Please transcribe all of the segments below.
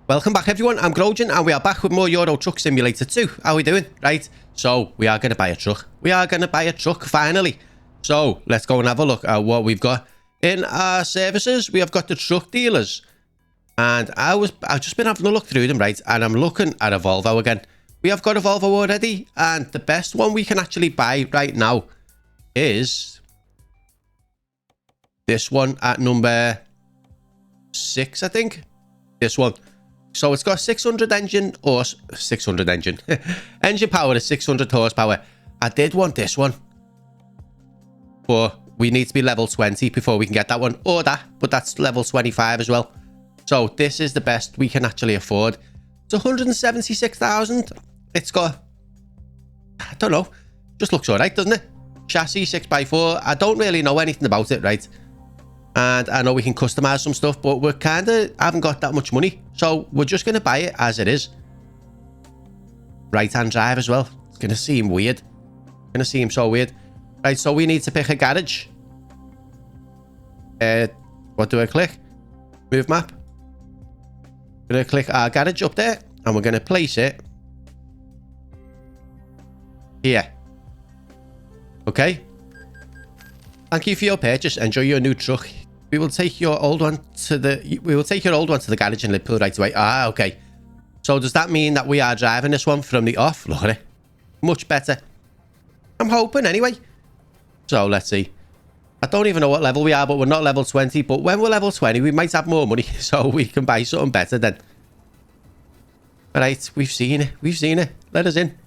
Welcome back everyone, I'm Grojan and we are back with more Euro Truck Simulator 2. How are we doing? Right, so we are going to buy a truck. We are going to buy a truck finally. So let's go and have a look at what we've got. In our services, we have got the truck dealers. And I've just been having a look through them, right? And I'm looking at a Volvo again. We have got a Volvo already. And the best one we can actually buy right now is this one at number 6, I think. This one. So it's got 600 engine or 600 engine engine power is 600 horsepower. I did want this one, but we need to be level 20 before we can get that one, or that, but that's level 25 as well. So this is the best we can actually afford. It's 176,000. It's got, I don't know, just looks all right, doesn't it? Chassis 6x4. I don't really know anything about it, right? And I know we can customize some stuff, but we kind of haven't got that much money. So we're just going to buy it as it is. Right-hand drive as well. It's going to seem weird. It's going to seem so weird. Right, so we need to pick a garage. What do I click? Move map. I'm going to click our garage up there. And we're going to place it here. Okay. Thank you for your purchase. Enjoy your new truck. We will take your old one to the garage in Liverpool right away. Ah, okay. So does that mean that we are driving this one from the off? Look at it. Much better. I'm hoping anyway. So let's see. I don't even know what level we are, but we're not level 20. But when we're level 20, we might have more money, so we can buy something better then. Alright, we've seen it. We've seen it. Let us in.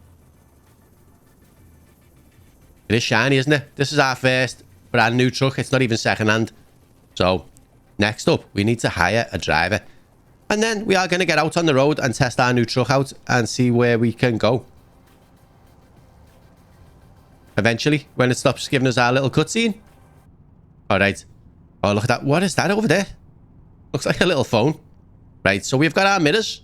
It is shiny, isn't it? This is our first brand new truck. It's not even second hand. So next up, we need to hire a driver. And then we are going to get out on the road and test our new truck out and see where we can go. Eventually, when it stops giving us our little cutscene. Alright. Oh, look at that. What is that over there? Looks like a little phone. Right, so we've got our mirrors.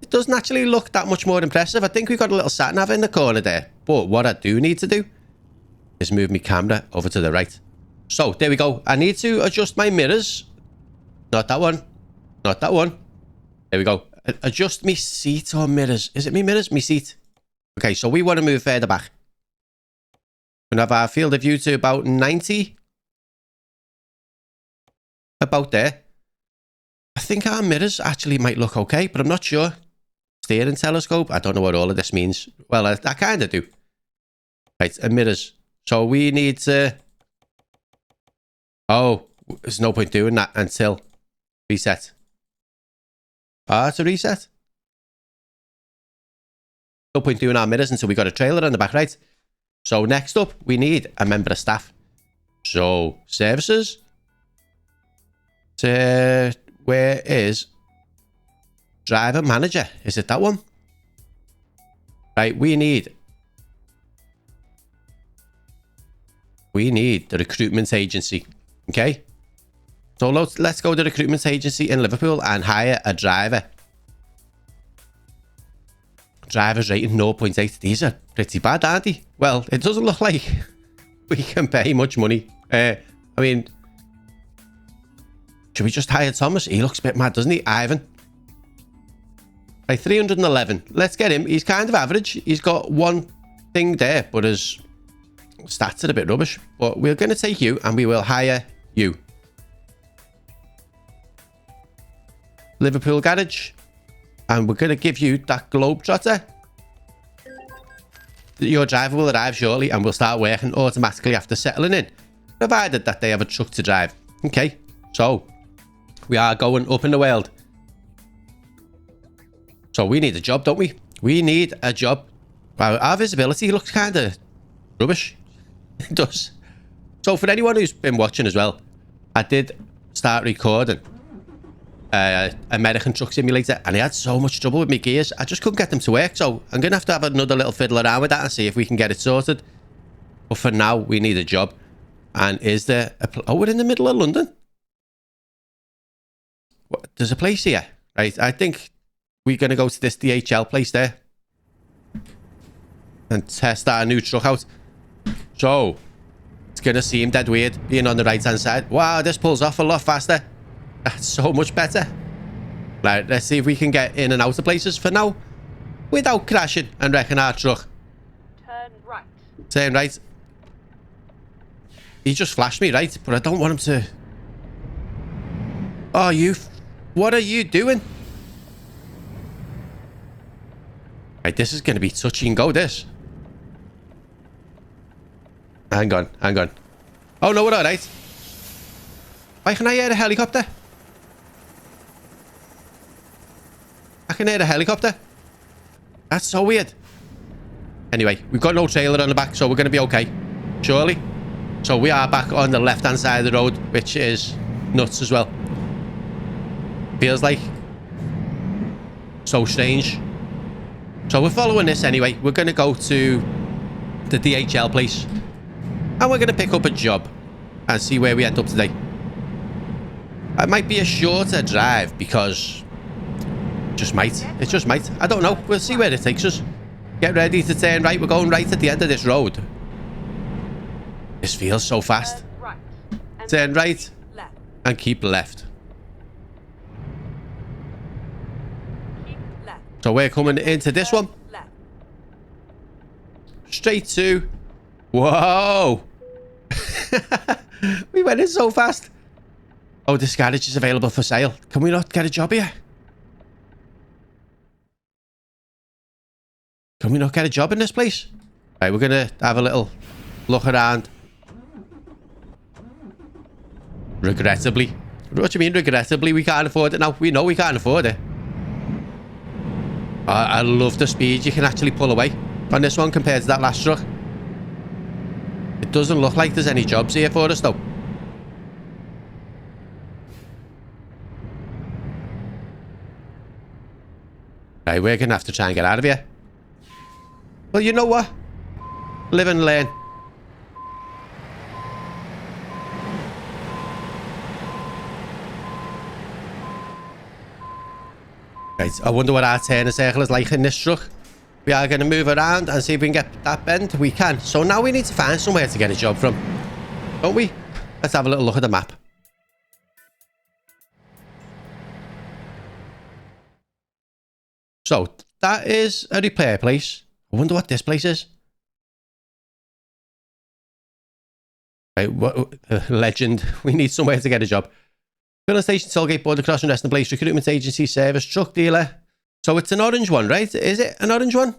It doesn't actually look that much more impressive. I think we've got a little sat-nav in the corner there. But what I do need to do is move my camera over to the right. So, there we go. I need to adjust my mirrors. Not that one. Not that one. There we go. Adjust me seat or mirrors. Is it me mirrors? Me seat. Okay, so we want to move further back. We have our field of view to about 90. About there. I think our mirrors actually might look okay, but I'm not sure. Steering telescope. I don't know what all of this means. Well, I kind of do. Right, and mirrors. So we need to... Oh, there's no point doing that until reset. Ah, it's a reset. No point doing our mirrors until we got a trailer on the back, right? So next up, we need a member of staff. So, services. Where is driver manager? Is it that one? Right, we need the recruitment agency. Okay, so let's go to the recruitment agency in Liverpool and hire a driver. Driver's rating 0.8. These are pretty bad, aren't they? Well, it doesn't look like we can pay much money. I mean, should we just hire Thomas? He looks a bit mad, doesn't he? Ivan. Right, 311. Let's get him. He's kind of average. He's got one thing there, but his stats are a bit rubbish. But we're going to take you and we will hire you. Liverpool garage. And we're going to give you that Globetrotter. Your driver will arrive shortly and will start working automatically after settling in, provided that they have a truck to drive. Okay, so we are going up in the world. So we need a job, don't we? We need a job. Our visibility looks kind of rubbish. It does. So for anyone who's been watching as well, I did start recording American Truck Simulator and I had so much trouble with my gears. I just couldn't get them to work. So I'm going to have another little fiddle around with that and see if we can get it sorted. But for now, we need a job. And is there a... Oh, we're in the middle of London. What? There's a place here. Right, I think we're going to go to this DHL place there. And test our new truck out. So, it's going to seem dead weird being on the right-hand side. Wow, this pulls off a lot faster. That's so much better. Right, let's see if we can get in and out of places for now without crashing and wrecking our truck. Turn right. Turn right. He just flashed me, right? But I don't want him to... Oh, what are you doing? Right, this is going to be touch and go, this. Hang on, hang on. Oh, no, we're all right. Why can I hear a helicopter? I can hear a helicopter. That's so weird. Anyway, we've got no trailer on the back, so we're going to be okay. Surely. So we are back on the left-hand side of the road, which is nuts as well. Feels like so strange. So we're following this anyway. We're going to go to the DHL place. And we're going to pick up a job and see where we end up today. It might be a shorter drive because... It just might. I don't know. We'll see where it takes us. Get ready to turn right. We're going right at the end of this road. This feels so fast. Right. Turn right Left. and keep left. Keep left. So we're coming into this one. Left. Straight to... Whoa! We went in so fast. Oh, this garage is available for sale. Can we not get a job here? Can we not get a job in this place? Right, we're going to have a little look around. Regrettably. What do you mean, regrettably? We can't afford it now. We know we can't afford it. I love the speed you can actually pull away on this one compared to that last truck. It doesn't look like there's any jobs here for us, though. Right, we're going to have to try and get out of here. Well, you know what? Live and learn. Right, I wonder what our turn circle is like in this truck. We are going to move around and see if we can get that bend. We can. So now we need to find somewhere to get a job from. Don't we? Let's have a little look at the map. So, that is a repair place. I wonder what this place is. Right, legend. We need somewhere to get a job. Filling station, tollgate, border crossing, resting place, recruitment agency, service, truck dealer. So it's an orange one, right? Is it an orange one?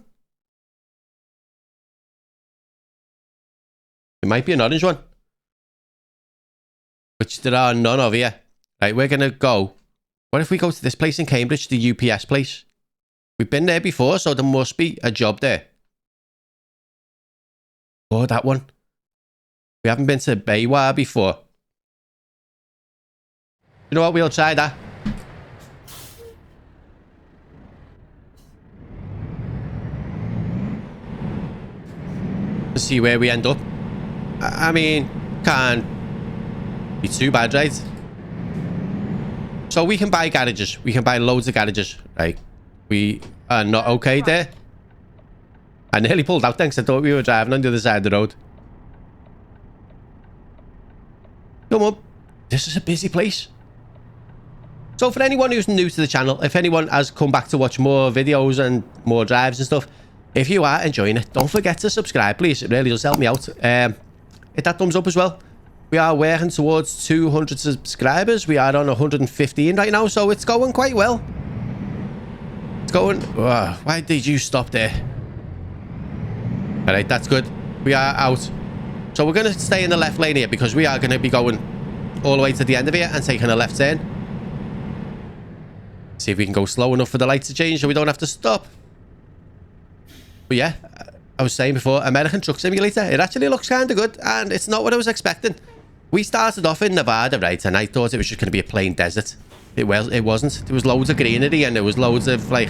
It might be an orange one. Which there are none of here. Right, we're going to go. What if we go to this place in Cambridge, the UPS place? We've been there before, so there must be a job there. Oh, that one. We haven't been to Baywa before. You know what? We'll try that. Let's see where we end up. I mean, can't be too bad, right? So we can buy garages. We can buy loads of garages, right? We are not okay there. I nearly pulled out then because I thought we were driving on the other side of the road. Come on. This is a busy place. So for anyone who's new to the channel, if anyone has come back to watch more videos and more drives and stuff, if you are enjoying it, don't forget to subscribe, please. It really does help me out. Hit that thumbs up as well. We are working towards 200 subscribers. We are on 115 right now, so it's going quite well. It's going... Oh, why did you stop there? Alright, that's good. We are out. So we're going to stay in the left lane here because we are going to be going all the way to the end of here and taking a left turn. See if we can go slow enough for the lights to change so we don't have to stop. But yeah, I was saying before, American Truck Simulator, it actually looks kind of good and it's not what I was expecting. We started off in Nevada, right, and I thought it was just going to be a plain desert. It wasn't. There was loads of greenery and there was loads of, like...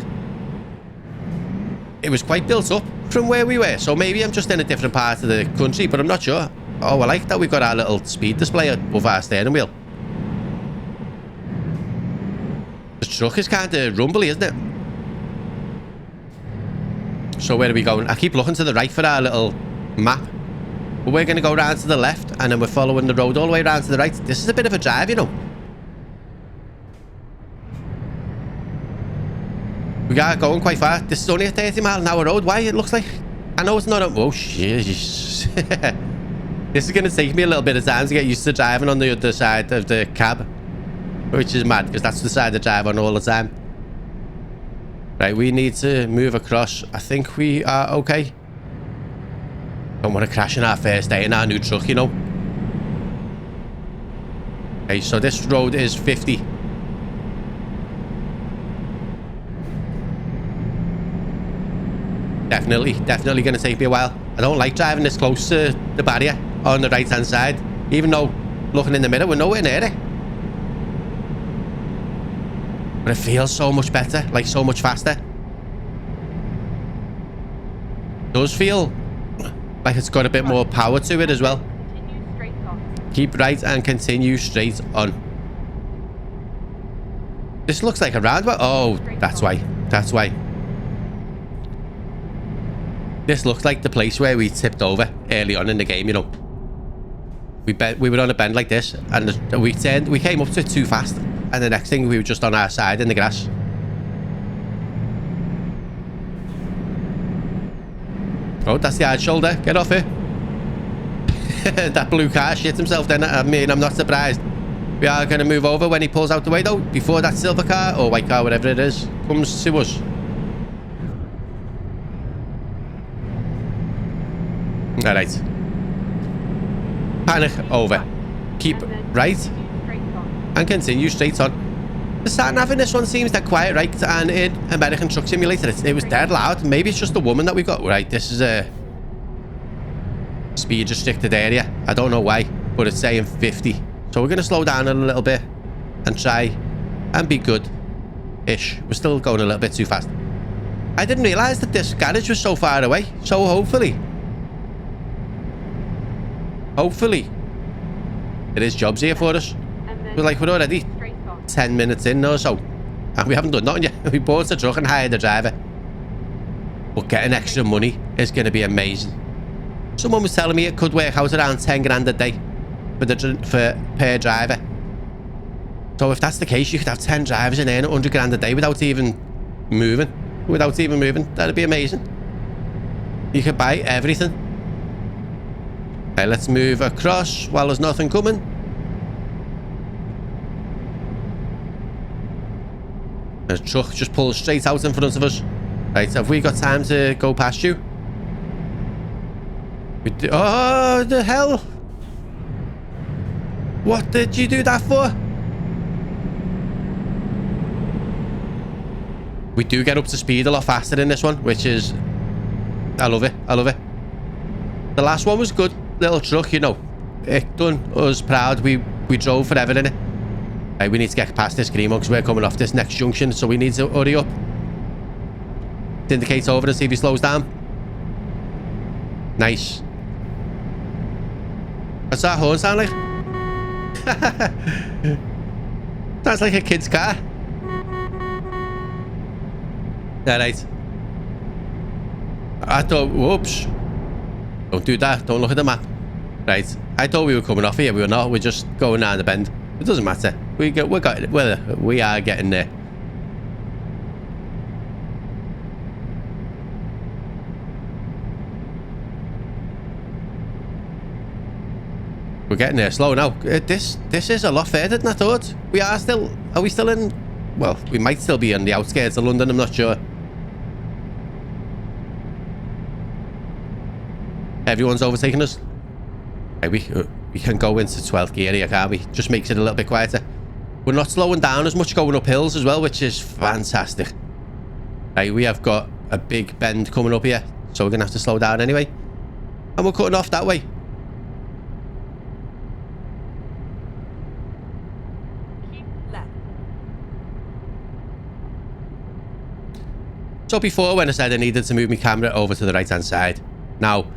It was quite built up from where we were, so maybe I'm just in a different part of the country, but I'm not sure. Oh, I like that we've got our little speed display above our steering wheel. The truck is kind of rumbly, isn't it? So where are we going? I keep looking to the right for our little map. But we're going to go round to the left, and then we're following the road all the way round to the right. This is a bit of a drive, you know. We are going quite far. This is only a 30-mile-an-hour road. Why? It looks like... I know it's not a... Oh, shit. This is going to take me a little bit of time to get used to driving on the other side of the cab. Which is mad, because that's the side I drive on all the time. Right, we need to move across. I think we are okay. Don't want to crash in our first day in our new truck, you know. Okay, so this road is 50. Definitely going to take me a while. I don't like driving this close to the barrier on the right-hand side. Even though, looking in the mirror, we're nowhere near it. But it feels so much better, like so much faster. It does feel like it's got a bit more power to it as well. Continue straight on. Keep right and continue straight on. This looks like a roundabout. Oh, that's why. That's why. This looks like the place where we tipped over early on in the game, you know. We were on a bend like this, and we came up to it too fast, and the next thing we were just on our side in the grass. Oh, that's the hard shoulder. Get off it. That blue car shit himself then. I mean, I'm not surprised. We are going to move over when he pulls out the way, though, before that silver car, or white car, whatever it is, comes to us. Alright. Panic over. Keep right and continue straight on. The sat-nav in this one seems that quiet, right? And in American Truck Simulator, it was dead loud. Maybe it's just the woman that we got. Right, this is a speed restricted area. I don't know why, but it's saying 50. So we're going to slow down a little bit and try and be good-ish. We're still going a little bit too fast. I didn't realise that this garage was so far away. So hopefully, it is jobs here for us. We're already 10 minutes in or so, and we haven't done nothing yet. We bought the truck and hired a driver, but getting extra money is going to be amazing. Someone was telling me it could work out around 10 grand a day for per driver. So if that's the case, you could have 10 drivers and earn 100 grand a day without even moving. That'd be amazing. You could buy everything. Okay, let's move across while there's nothing coming. The truck just pulls straight out in front of us. Right, have we got time to go past you? Oh, the hell! What did you do that for? We do get up to speed a lot faster in this one, which is... I love it. The last one was good. Little truck, you know. It done us proud. We drove forever in it. Right, we need to get past this green one because we're coming off this next junction, so we need to hurry up. Indicate over and see if he slows down. Nice. What's that horn sound like? Sounds like a kid's car. Alright. I thought, whoops. Don't do that. Don't look at the map. Right. I thought we were coming off here. We were not. We're just going around the bend. It doesn't matter. We are getting there. We're getting there slow now. This is a lot further than I thought. Are we still in? Well, we might still be on the outskirts of London. I'm not sure. Everyone's overtaking us. Hey, we can go into 12th gear here, can't we? Just makes it a little bit quieter. We're not slowing down as much going up hills as well, which is fantastic. Hey, we have got a big bend coming up here, so we're going to have to slow down anyway. And we're cutting off that way. Keep left. So before, when I said I needed to move my camera over to the right-hand side, now,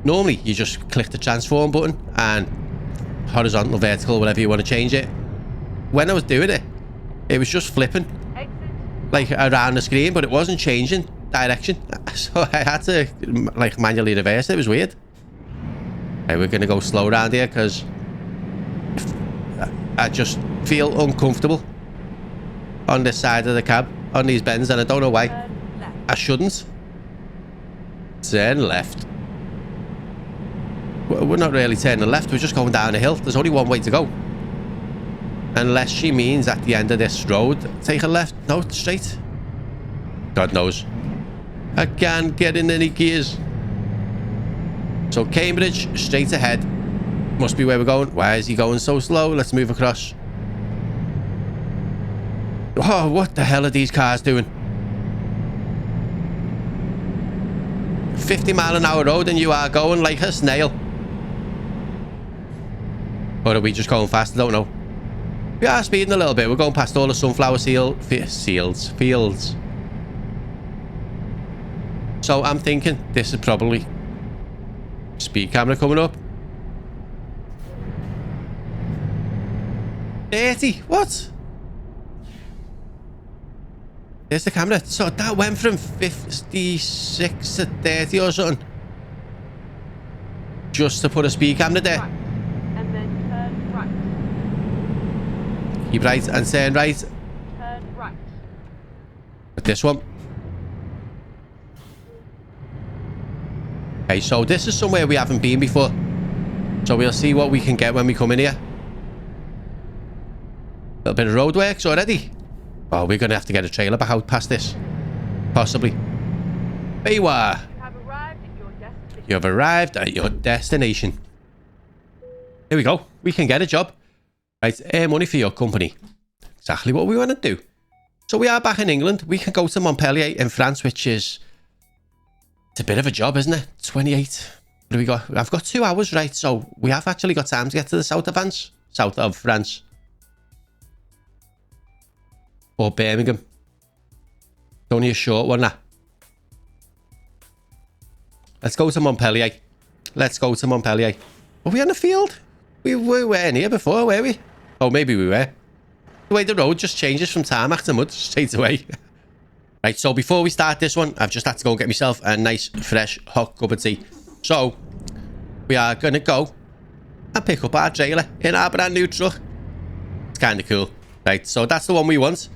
normally you just click the transform button and horizontal, vertical, whatever you want to change it. When I was doing it, it was just flipping like around the screen, but it wasn't changing direction. So I had to like manually reverse it. It was weird. Okay, we're going to go slow around here because I just feel uncomfortable on this side of the cab. on these bends, and I don't know why. Turn left. I shouldn't. Turn left. We're not really turning left, we're just going down a hill. There's only one way to go. Unless she means at the end of this road, take a left. No, straight. God knows. I can't get in any gears. So Cambridge, straight ahead. Must be where we're going. Why is he going so slow? Let's move across. Oh, what the hell are these cars doing? 50-mile-an-hour road and you are going like a snail. Or are we just going fast? I don't know. We are speeding a little bit. We're going past all the sunflower fields. So I'm thinking this is probably speed camera coming up. 30? What? There's the camera. So that went from 56 to 30 or something. Just to put a speed camera there. Right. And then turn right. Keep right and turn right. Turn right. With this one. Okay, so this is somewhere we haven't been before. So we'll see what we can get when we come in here. A little bit of roadworks already. Oh, we're going to have to get a trailer back out past this. Possibly. There you are. You have arrived at your destination. You have arrived at your destination. Here we go. We can get a job. Right, earn money for your company. Exactly what we want to do. So we are back in England. We can go to Montpellier in France, which is... It's a bit of a job, isn't it? 28. What do we got? I've got 2 hours, right? So we have actually got time to get to the south of France. South of France. Or Birmingham. It's only a short one, that. Let's go to Montpellier. Let's go to Montpellier. Were we on the field? We weren't here before, were we? Oh, maybe we were. The way the road just changes from tarmac to mud straight away. Right, so before we start this one, I've just had to go and get myself a nice, fresh, hot cup of tea. So, we are going to go and pick up our trailer in our brand new truck. It's kind of cool. Right, so that's the one we want.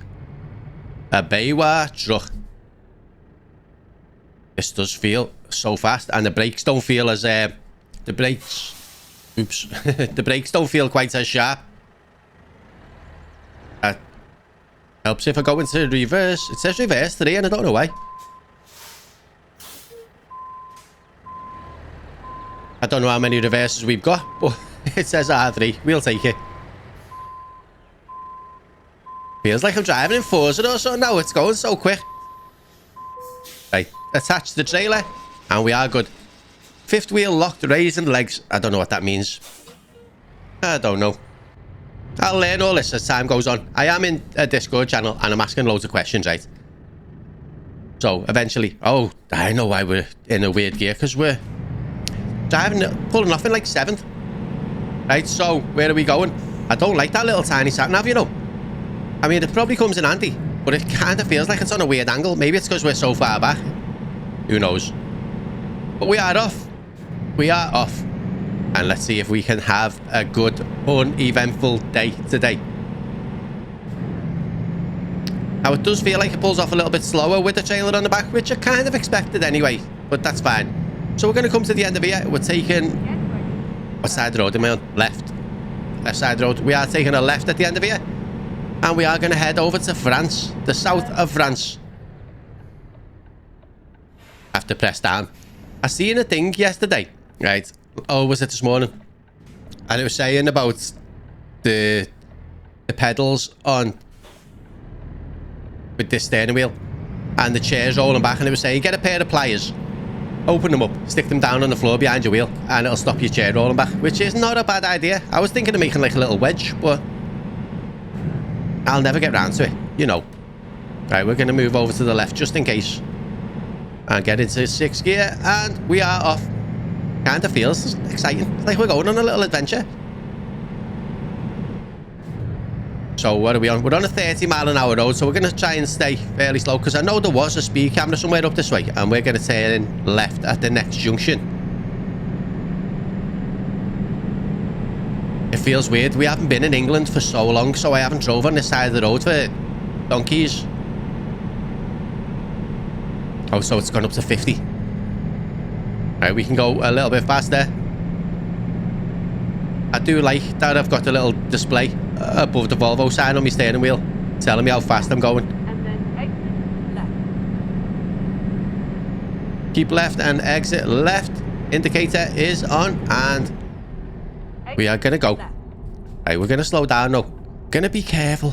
A Baywa truck. This does feel so fast, and the brakes don't feel as the brakes don't feel quite as sharp. That helps if I go into reverse. It says reverse 3 and I don't know why. I don't know how many reverses we've got, but it says R3. We'll take it. Feels like I'm driving in Forza or something now. It's going so quick. Right, attach the trailer and we are good. 5th wheel locked, raising legs. I don't know what that means. I don't know. I'll learn all this as time goes on. I am in a Discord channel and I'm asking loads of questions, right? So eventually, oh, I know why we're in a weird gear, because we're driving, pulling off in like 7th. Right, so where are we going? I don't like that little tiny sat nav, you know. I mean, it probably comes in handy, but it kind of feels like it's on a weird angle. Maybe it's because we're so far back. Who knows? But we are off. We are off. And let's see if we can have a good, uneventful day today. Now, it does feel like it pulls off a little bit slower with the trailer on the back, which I kind of expected anyway, but that's fine. So we're going to come to the end of here. We're taking... What side of the road am I on? Left. Left side of the road. We are taking a left at the end of here. And we are going to head over to France, the south of France. I have to press down. I seen a thing yesterday, right? Oh, was it this morning? And it was saying about the pedals on with this steering wheel and the chairs rolling back, and it was saying get a pair of pliers, open them up, stick them down on the floor behind your wheel, and it'll stop your chair rolling back, which is not a bad idea. I was thinking of making like a little wedge, but I'll never get round to it, you know. Right, we're going to move over to the left just in case and get into 6th gear, and we are off. Kind of feels exciting. It's like we're going on a little adventure. So what are we on? We're on a 30-mile-an-hour road, so we're going to try and stay fairly slow, because I know there was a speed camera somewhere up this way, and we're going to turn left at the next junction. It feels weird. We haven't been in England for so long, so I haven't drove on this side of the road for donkeys. Oh, so it's gone up to 50. Right, we can go a little bit faster. I do like that I've got a little display above the Volvo sign on my steering wheel telling me how fast I'm going. And then exit left. Keep left and exit left. Indicator is on and we are gonna go. Right, we're gonna slow down now. Gonna be careful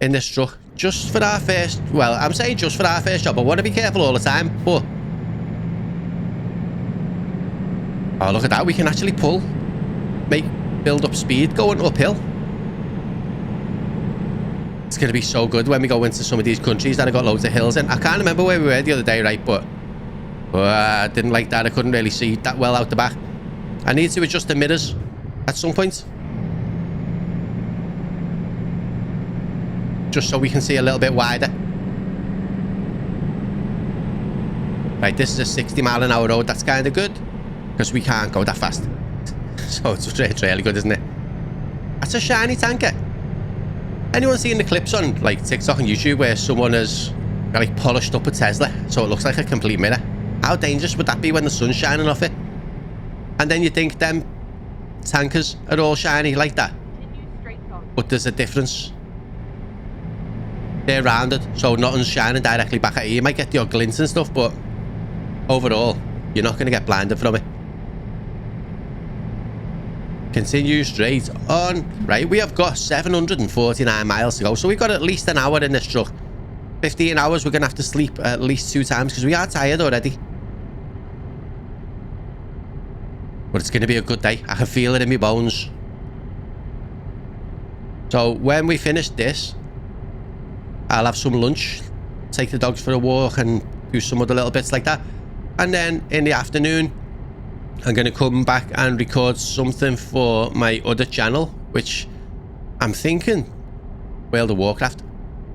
in this truck. Just for our first, well, I'm saying just for our first job. I want to be careful all the time, but oh, look at that. We can actually pull, build up speed going uphill. It's going to be so good when we go into some of these countries that have got loads of hills in. I can't remember where we were the other day, right? But I didn't like that. I couldn't really see that well out the back. I need to adjust the mirrors at some point, just so we can see a little bit wider. Right, this is a 60-mile-an-hour road. That's kind of good because we can't go that fast. So it's really good, isn't it? That's a shiny tanker. Anyone seen the clips on like TikTok and YouTube where someone has like polished up a Tesla so it looks like a complete mirror? How dangerous would that be when the sun's shining off it? And then you think them tankers are all shiny like that, but there's a difference. They're rounded, so nothing's shining directly back at you. You might get the odd glints and stuff, but overall, you're not going to get blinded from it. Continue straight on. Right, we have got 749 miles to go, so we've got at least an hour in this truck. 15 hours, we're going to have to sleep at least 2 times because we are tired already. But it's going to be a good day. I can feel it in my bones. So when we finish this, I'll have some lunch, take the dogs for a walk and do some other little bits like that. And then in the afternoon, I'm going to come back and record something for my other channel, which I'm thinking World of Warcraft.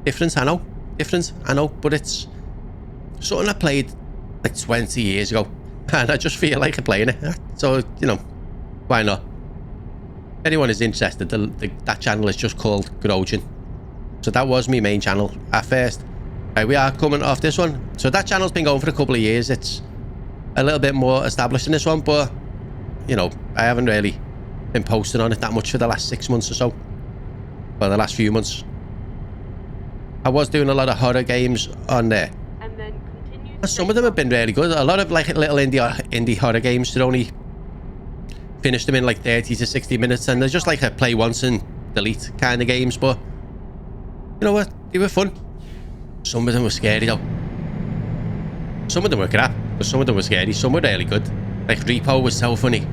Different, I know, but it's something I played like 20 years ago. And I just feel like playing it. So, you know, why not? If anyone is interested, that channel is just called Grojan. So that was my main channel at first. Right, we are coming off this one. So that channel's been going for a couple of years. It's a little bit more established in this one, but, you know, I haven't really been posting on it that much for the last 6 months or so. Well, the last few months. I was doing a lot of horror games on there. Some of them have been really good. A lot of like little indie horror games that only finish them in like 30 to 60 minutes, and they're just like a play once and delete kind of games. But you know what? They were fun. Some of them were scary though. Some of them were crap, but some of them were scary. Some were really good. Like Repo was so funny.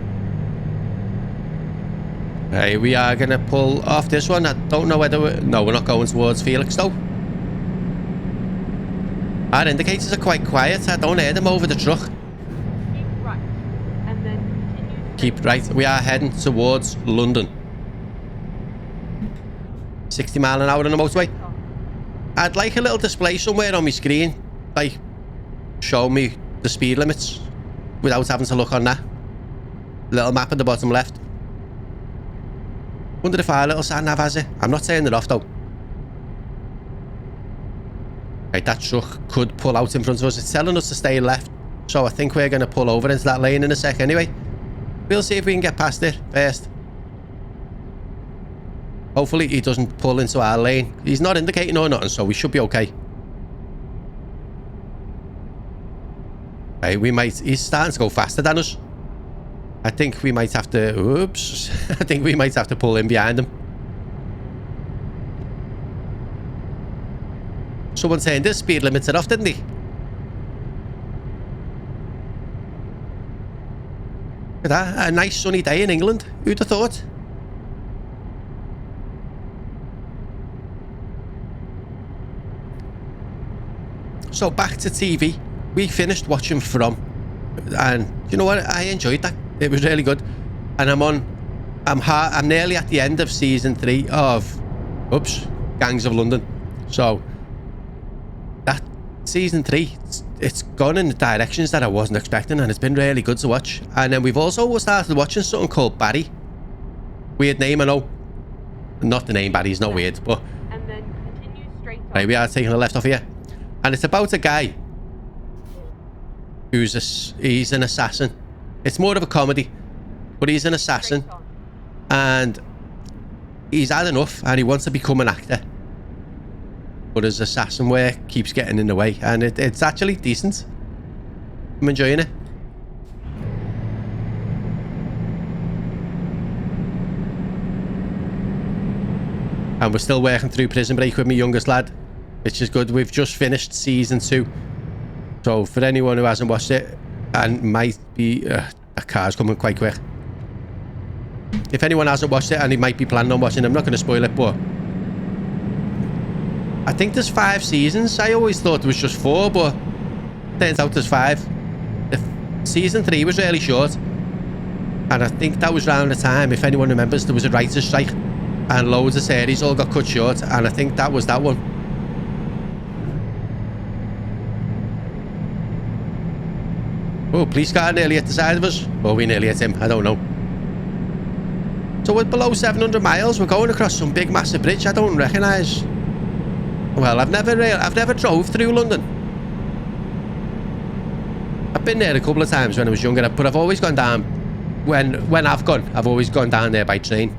Hey, we are gonna pull off this one. I don't know whether we're not going towards Felix though. Our indicators are quite quiet. I don't hear them over the truck. Keep right, and then continue. Keep right. We are heading towards London. 60 mile an hour on the motorway. I'd like a little display somewhere on my screen, like show me the speed limits without having to look on that. Little map at the bottom left. Wonder if our little sat nav has it. I'm not turning it off though. Right, that truck could pull out in front of us. It's telling us to stay left, so I think we're going to pull over into that lane in a sec anyway. We'll see if we can get past it first. Hopefully he doesn't pull into our lane. He's not indicating or nothing, so we should be okay. Right, he's starting to go faster than us. I think we might have to, oops, I think we might have to pull in behind him. Someone saying this speed limits it off, didn't he? Look at that, a nice sunny day in England. Who'd have thought? So back to TV. We finished watching From, and you know what? I enjoyed that. It was really good. And I'm nearly at the end of season 3 of, Gangs of London. So that season 3, it's gone in the directions that I wasn't expecting, and it's been really good to watch. And then we've also started watching something called Barry. Weird name, I know. Not the name Barry, it's not weird, but And then continue straight on. right, we are taking a left off here, and it's about a guy he's an assassin. It's more of a comedy, but he's an assassin, Straight on. and he's had enough, and he wants to become an actor. But his assassin work keeps getting in the way, and it's actually decent. I'm enjoying it. And we're still working through Prison Break with my youngest lad, which is good. We've just finished season 2. So for anyone who hasn't watched it, and might be... that car's coming quite quick. If anyone hasn't watched it and he might be planning on watching, I'm not going to spoil it, but... I think there's 5 seasons. I always thought there was just 4, but... turns out there's 5. Season 3 was really short. And I think that was around the time, if anyone remembers, there was a writer's strike. And loads of series all got cut short, and I think that was that one. Oh, police car nearly hit the side of us. Or we nearly hit him, I don't know. So we're below 700 miles, we're going across some big massive bridge I don't recognise. Well, I've never drove through London. I've been there a couple of times when I was younger, but I've always gone down, when I've gone, I've always gone down there by train.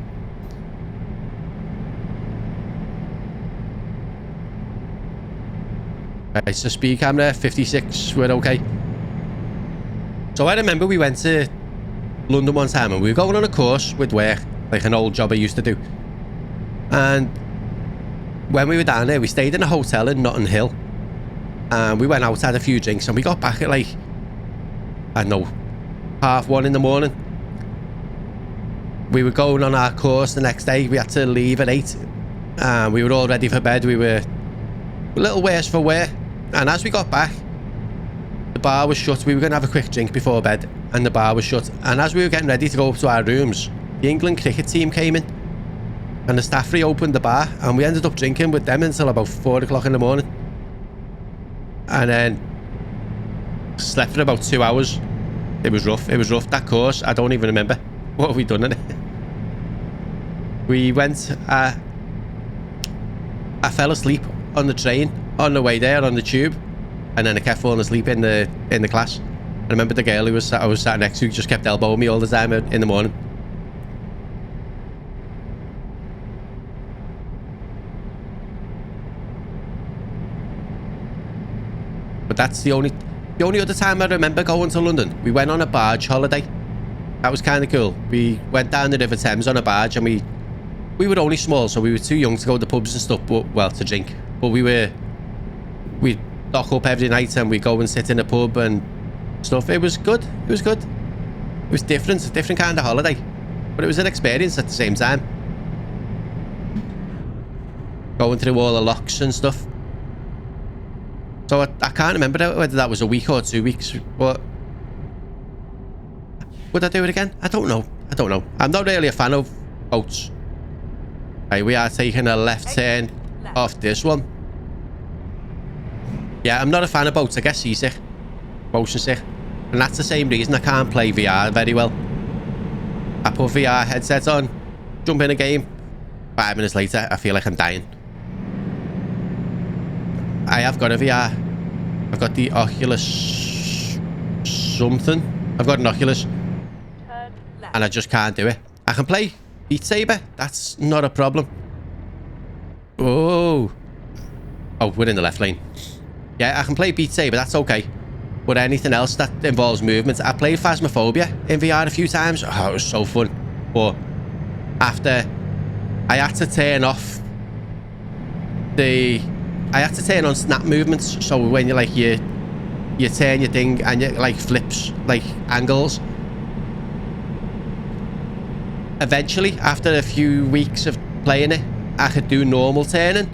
Right, so speed camera, 56, we're okay. So I remember we went to London one time and we were going on a course with work, like an old job I used to do. And when we were down there, we stayed in a hotel in Notting Hill. And we went out, had a few drinks, and we got back at like, I don't know, 1:30 in the morning. We were going on our course the next day. We had to leave at 8. And we were all ready for bed. We were a little worse for wear. And as we got back, the bar was shut. We were going to have a quick drink before bed, and the bar was shut. And as we were getting ready to go up to our rooms, the England cricket team came in, and the staff reopened the bar, and we ended up drinking with them until about 4 o'clock in the morning. And then slept for about 2 hours. It was rough. It was rough. That course, I don't even remember what we done in it. We went. I fell asleep on the train on the way there on the tube, and then I kept falling asleep in the class. I remember the girl who I was sat next to just kept elbowing me all the time in the morning. But that's the only other time I remember going to London. We went on a barge holiday. That was kind of cool. We went down the River Thames on a barge, and we were only small, so we were too young to go to pubs and stuff, but, well, to drink. But we'd dock up every night and we'd go and sit in a pub and stuff. It was good. It was good. It was different. A different kind of holiday. But it was an experience at the same time. Going through all the locks and stuff. So I can't remember whether that was a week or 2 weeks, but... would I do it again? I don't know. I don't know. I'm not really a fan of boats. Right, we are taking a left turn off this one. Yeah, I'm not a fan of boats. I get seasick. Motion sick. And that's the same reason I can't play VR very well. I put VR headset on, jump in a game, 5 minutes later, I feel like I'm dying. I have got a VR. I've got the Oculus something. I've got an Oculus. And I just can't do it. I can play Beat Saber. That's not a problem. Oh. Oh, we're in the left lane. Yeah, I can play Beat Saber. That's okay. But anything else that involves movement. I played Phasmophobia in VR a few times. Oh, it was so fun. But after I had to turn off I had to turn on snap movements. So when you like you turn your thing and it like flips like angles. Eventually, after a few weeks of playing it, I could do normal turning,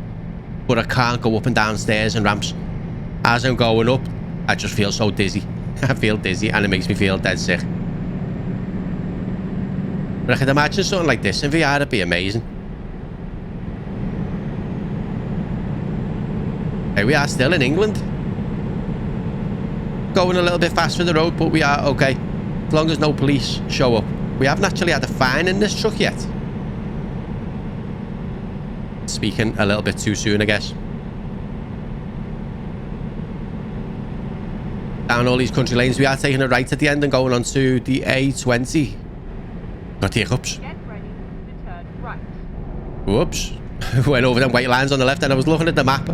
but I can't go up and down stairs and ramps. As I'm going up, I just feel so dizzy. I feel dizzy and it makes me feel dead sick. But I could imagine something like this in VR, it'd be amazing. Here we are still in England. Going a little bit fast for the road, but we are okay. As long as no police show up. We haven't actually had a fine in this truck yet. Speaking a little bit too soon, I guess. down all these country lanes. We are taking a right at the end and going on to the A20. Got the hiccups. Get ready to turn right. Whoops. Went over them white lines on the left and I was looking at the map.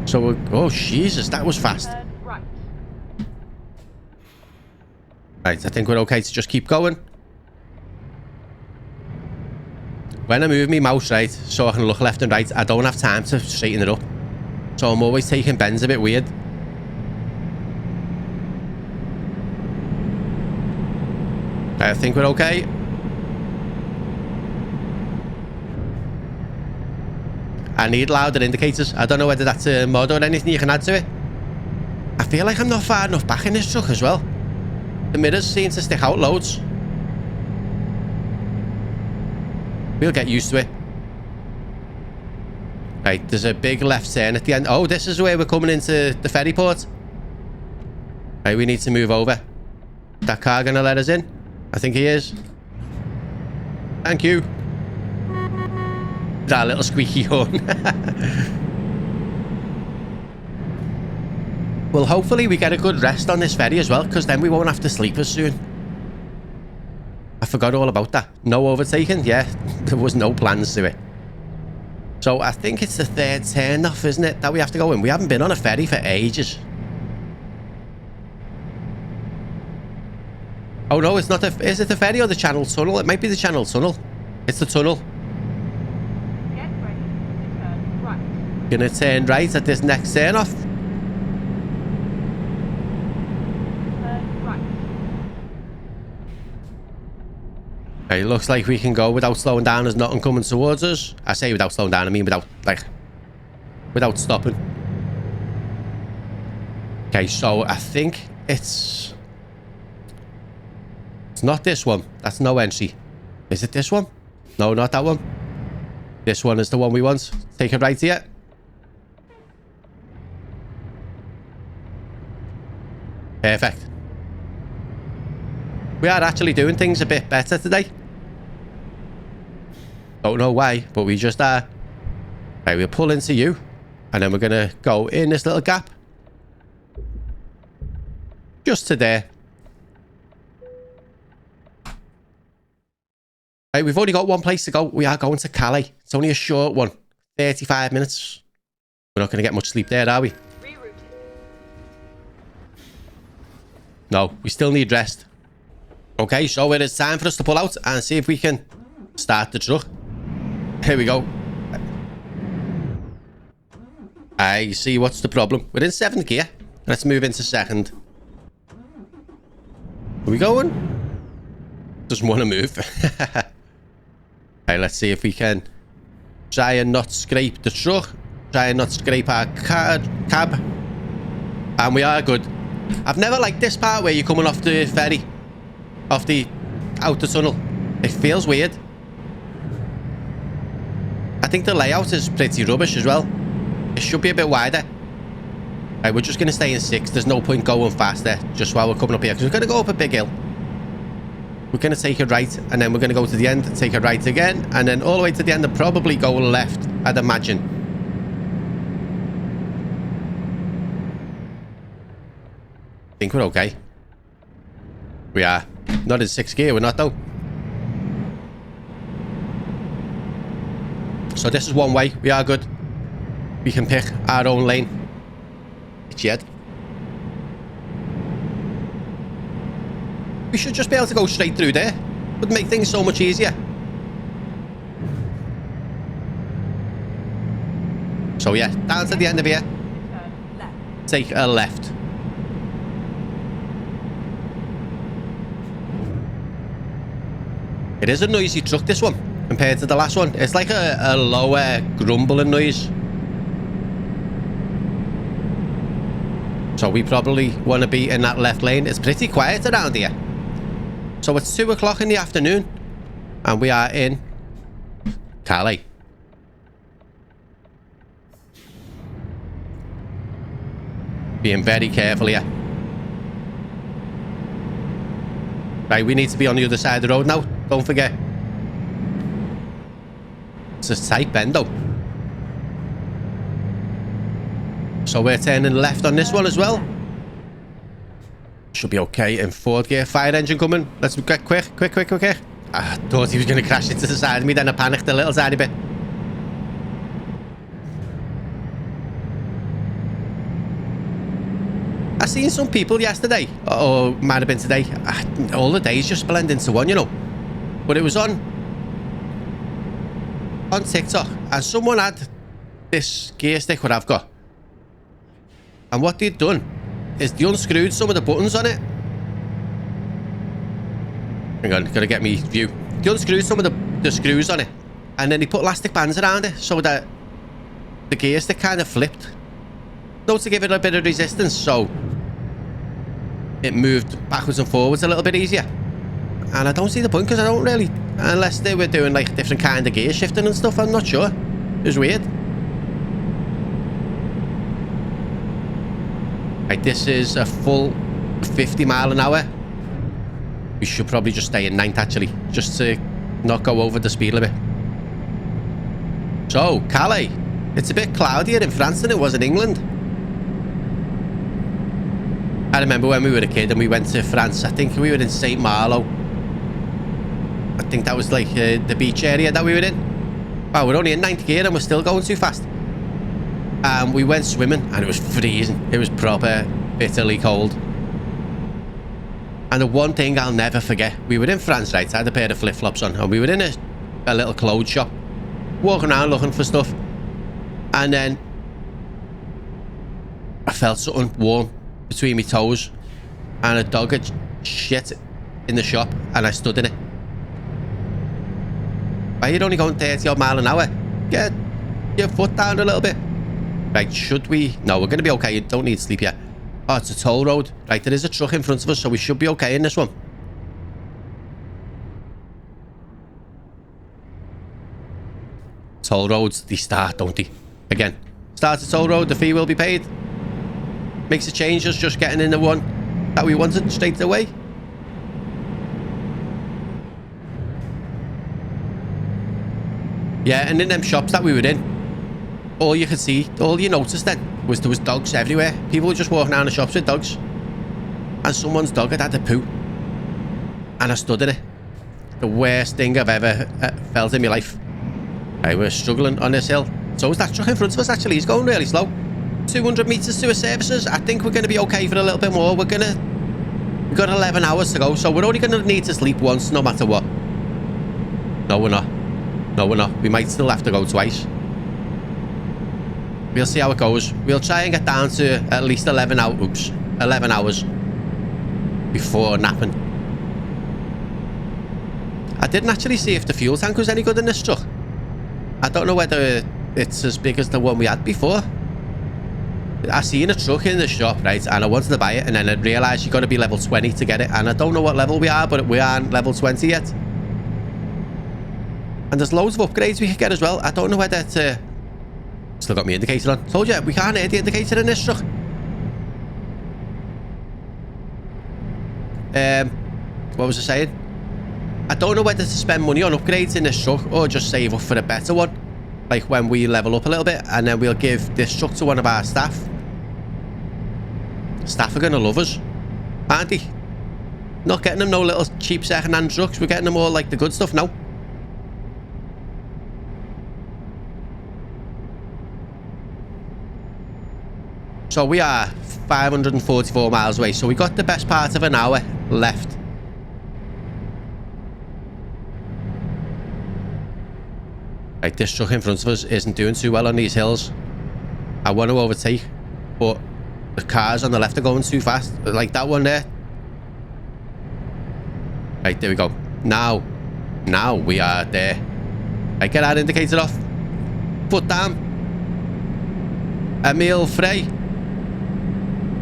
So, oh Jesus, that was fast. Turn right. Right, I think we're okay to just keep going. When I move my mouse right, so I can look left and right, I don't have time to straighten it up. So I'm always taking bends a bit weird. I think we're okay. I need louder indicators. I don't know whether that's a mod or anything you can add to it. I feel like I'm not far enough back in this truck as well. The mirrors seem to stick out loads. We'll get used to it. Right, there's a big left turn at the end. Oh, this is where we're coming into the ferry port. Right, we need to move over. That car gonna let us in? I think he is. Thank you. That little squeaky horn. Well, hopefully we get a good rest on this ferry as well, because then we won't have to sleep as soon. I forgot all about that. No overtaking? Yeah, there was no plans to it. So I think it's the third turn off, isn't it, that we have to go in? We haven't been on a ferry for ages. Oh no, it's not the... Is it the ferry or the Channel Tunnel? It might be the Channel Tunnel. It's the tunnel. Get ready to turn right. Gonna turn right at this next turn off. Turn right. It looks like we can go without slowing down. There's nothing coming towards us. I say without slowing down, I mean without, like, without stopping. Okay, so I think it's not this one. That's no entry. Is it this one? No, not that one. This one is the one we want. Take it right here. Perfect. We are actually doing things a bit better today. Don't know why, but we just are. Right, we'll pull into you. And then we're going to go in this little gap. Just to there. Right, we've only got one place to go. We are going to Calais. It's only a short one. 35 minutes. We're not going to get much sleep there, are we? Rerouting. No, we still need rest. Okay, so it is time for us to pull out and see if we can start the truck. Here we go. I see what's the problem. We're in 7th gear. Let's move into 2nd. Are we going? Doesn't want to move. Right, let's see if we can try and not scrape the truck. Try and not scrape our cab. And we are good. I've never liked this part where you're coming off the ferry. Off the outer tunnel. It feels weird. I think the layout is pretty rubbish as well. It should be a bit wider. Right, we're just going to stay in 6. There's no point going faster just while we're coming up here, because we're going to go up a big hill. We're going to take a right, and then we're going to go to the end, take a right again, and then all the way to the end and probably go left, I'd imagine. I think we're okay. We are. Not in 6th gear, we're not though. So this is one way. We are good. We can pick our own lane. It's yet. We should just be able to go straight through there. Would make things so much easier. So yeah, down to the end of here. Turn left. Take a left. It is a noisy truck, this one, compared to the last one. It's like a lower grumbling noise. So we probably want to be in that left lane. It's pretty quiet around here. So it's 2 o'clock in the afternoon. And we are in Calais. Being very careful here. Right, we need to be on the other side of the road now. Don't forget. It's a tight bend though. So we're turning left on this one as well. Should be okay in fourth gear. Fire engine coming. Let's get quick. I thought he was going to crash into the side of me, then I panicked a little tiny bit. I seen some people yesterday, or might have been today. All the days just blend into one, you know. But it was on TikTok, and someone had this gear stick what I've got. And what they'd done is they unscrewed some of the buttons on it. Hang on, gotta get me view. They unscrewed some of the screws on it, and then they put elastic bands around it so that the gear stick kind of flipped. Though to give it a bit of resistance, so it moved backwards and forwards a little bit easier. And I don't see the point because I don't really, unless they were doing like different kind of gear shifting and stuff, I'm not sure. It was weird. Right, this is a full 50 mile an hour. We should probably just stay in ninth actually, just to not go over the speed limit. So, Calais. It's a bit cloudier in France than it was in England. I remember when we were a kid and we went to France, I think we were in St. Malo. I think that was like the beach area that we were in. Wow, we're only in ninth gear and we're still going too fast. We went swimming and it was freezing. It was proper bitterly cold. And the one thing I'll never forget, we were in France, right? I had a pair of flip-flops on and we were in a little clothes shop, walking around looking for stuff. And then I felt something warm between my toes, and a dog had shit in the shop, and I stood in it. Why are you only going 30 odd mile an hour? Get your foot down a little bit. Right, should we? No, we're going to be okay. You don't need sleep yet. Oh, it's a toll road. Right, there is a truck in front of us, so we should be okay in this one. Toll roads, they start, don't they? Again, start a toll road, the fee will be paid. Makes a change us just getting in the one that we wanted straight away. Yeah, and in them shops that we were in, all you could see, all you noticed then, was there was dogs everywhere. People were just walking around the shops with dogs. And someone's dog had a poo. And I stood in it. The worst thing I've ever felt in my life. I was struggling on this hill. So is that truck in front of us actually. He's going really slow. 200 meters to his services. I think we're going to be okay for a little bit more. We've got 11 hours to go, so we're only going to need to sleep once no matter what. No, we're not. No, we're not. We might still have to go twice. We'll see how it goes. We'll try and get down to at least 11 hours before napping. I didn't actually see if the fuel tank was any good in this truck. I don't know whether it's as big as the one we had before. I seen a truck in the shop, right, and I wanted to buy it, and then I realised you got to be level 20 to get it, and I don't know what level we are, but we aren't level 20 yet. And there's loads of upgrades we could get as well. I don't know whether to... Still got my indicator on. Told you, we can't hear the indicator in this truck. What was I saying? I don't know whether to spend money on upgrades in this truck or just save up for a better one. Like when we level up a little bit, and then we'll give this truck to one of our staff. Staff are going to love us, aren't they? Not getting them no little cheap second-hand trucks. We're getting them all like the good stuff now. So we are 544 miles away. So we got the best part of an hour left. Right, this truck in front of us isn't doing too well on these hills. I want to overtake, but the cars on the left are going too fast. Like that one there. Right, there we go. Now we are there. Right, get our indicator off. Foot down. Emile Frey.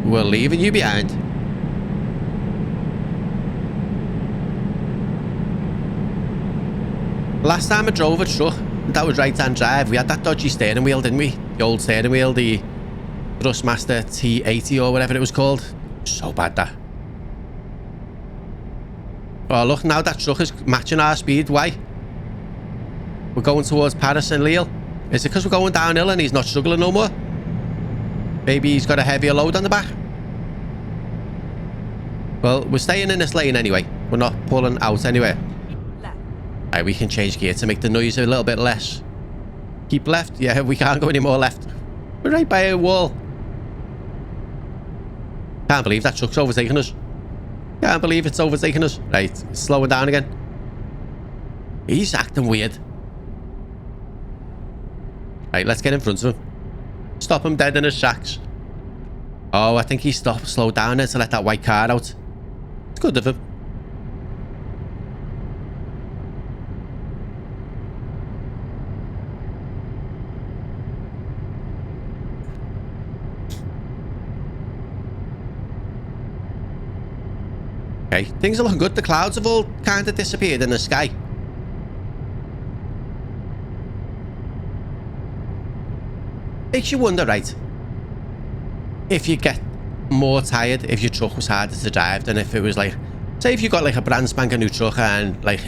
We're leaving you behind. Last time I drove a truck that was right-hand drive, we had that dodgy steering wheel, didn't we? The old steering wheel, the Thrustmaster T80 or whatever it was called. So bad, that. Oh, look, now that truck is matching our speed. Why? We're going towards Paris and Lille. Is it because we're going downhill and he's not struggling no more? Maybe he's got a heavier load on the back. Well, we're staying in this lane anyway. We're not pulling out anywhere. Left. Right, we can change gear to make the noise a little bit less. Keep left. Yeah, we can't go any more left. We're right by a wall. Can't believe that truck's overtaking us. Can't believe it's overtaking us. Right, it's slowing down again. He's acting weird. Right, let's get in front of him. Stop him dead in his tracks. Oh, I think he slowed down there to let that white car out. It's good of him. Okay, things are looking good. The clouds have all kind of disappeared in the sky. Makes you wonder, right? If you get more tired if your truck was harder to drive than if it was like, say if you got like a brand spanking new truck and like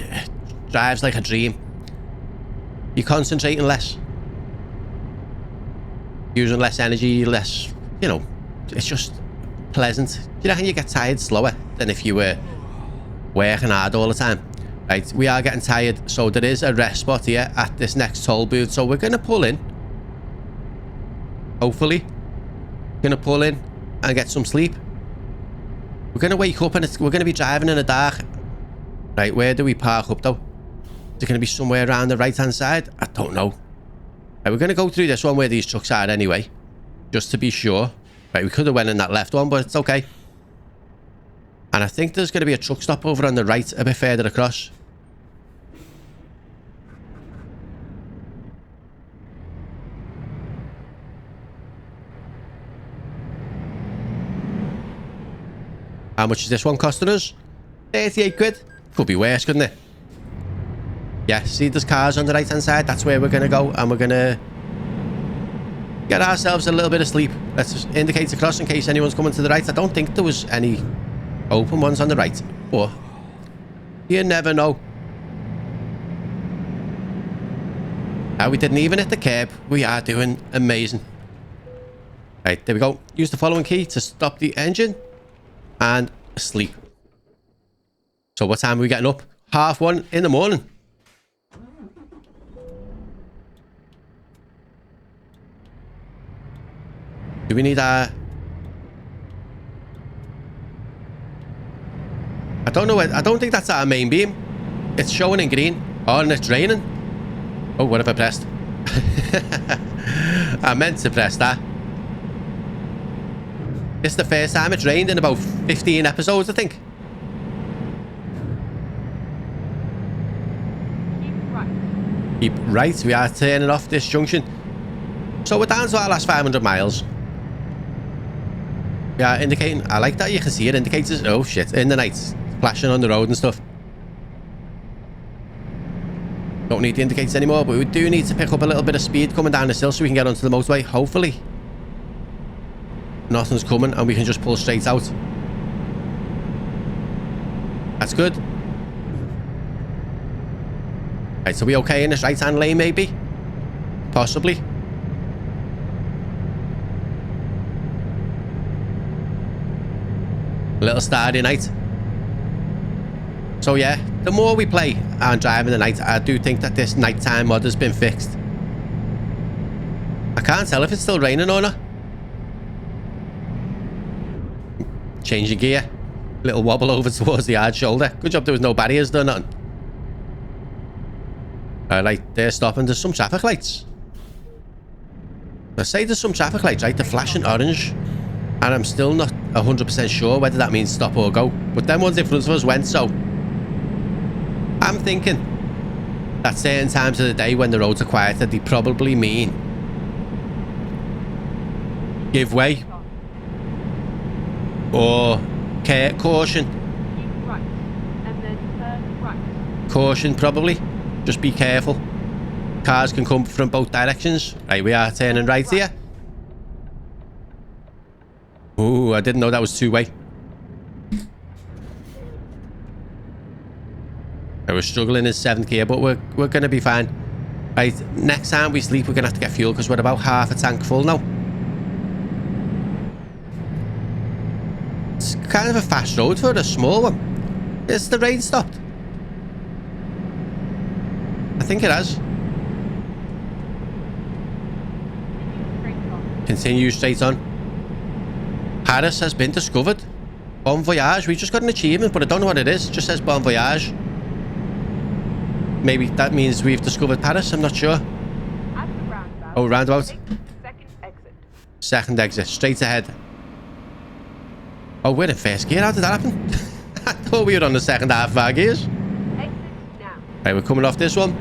drives like a dream, you're concentrating less, using less energy, less, you know, it's just pleasant. You reckon you get tired slower than if you were working hard all the time? Right, we are getting tired, so there is a rest spot here at this next toll booth, so we're gonna pull in. Hopefully gonna pull in and get some sleep. We're gonna wake up and we're gonna be driving in the dark. Right, where do we park up though? Is it gonna be somewhere around the right hand side? I don't know. Right, we're gonna go through this one where these trucks are anyway, just to be sure. Right, we could have went in that left one, but it's okay. And I think there's gonna be a truck stop over on the right a bit further across. How much is this one costing us? 38 quid. Could be worse, couldn't it? Yeah, see there's cars on the right hand side. That's where we're going to go. And we're going to get ourselves a little bit of sleep. Let's just indicate across in case anyone's coming to the right. I don't think there was any open ones on the right. But you never know. We didn't even hit the curb. We are doing amazing. Right, there we go. Use the following key to stop the engine. And sleep. So what time are we getting up? 1:30 in the morning. Do we need a... I don't know. I don't think that's our main beam. It's showing in green. Oh, and it's raining. Oh, what have I pressed? I meant to press that. It's the first time it's rained in about 15 episodes, I think. Keep right. Keep right. We are turning off this junction. So we're down to our last 500 miles. We are indicating... I like that you can see it. Indicators... Oh, shit. In the night. Flashing on the road and stuff. Don't need the indicators anymore, but we do need to pick up a little bit of speed coming down this hill so we can get onto the motorway, hopefully. Nothing's coming and we can just pull straight out. That's good. Right, so we okay in this right hand lane maybe? Possibly. A little starry night. So yeah, the more we play and drive in the night, I do think that this nighttime mod has been fixed. I can't tell if it's still raining or not. Changing gear. Little wobble over towards the hard shoulder. Good job there was no barriers done on. Right, they're stopping. There's some traffic lights. Let's say there's some traffic lights, right? They're flashing orange. And I'm still not 100% sure whether that means stop or go. But them ones in front of us went, so... I'm thinking that certain times of the day when the roads are quieter, they probably mean give way. Or caution. Keep right. And then turn right. Caution, probably. Just be careful. Cars can come from both directions. Right, we are turning right here. Ooh, I didn't know that was two-way. I was struggling in 7th gear, but we're going to be fine. Right, next time we sleep, we're going to have to get fuel because we're about half a tank full now. kind of a fast road for a small one. Is the rain stopped? I think it has. Continue straight on. Paris has been discovered. Bon voyage. We just got an achievement, but I don't know what it is. It just says bon voyage. Maybe that means we've discovered Paris. I'm not sure. Oh, roundabout. Second exit. Second exit. Straight ahead. Oh, we're in first gear. How did that happen? I thought we were on the second half of our gears. Exit now. Right, we're coming off this one.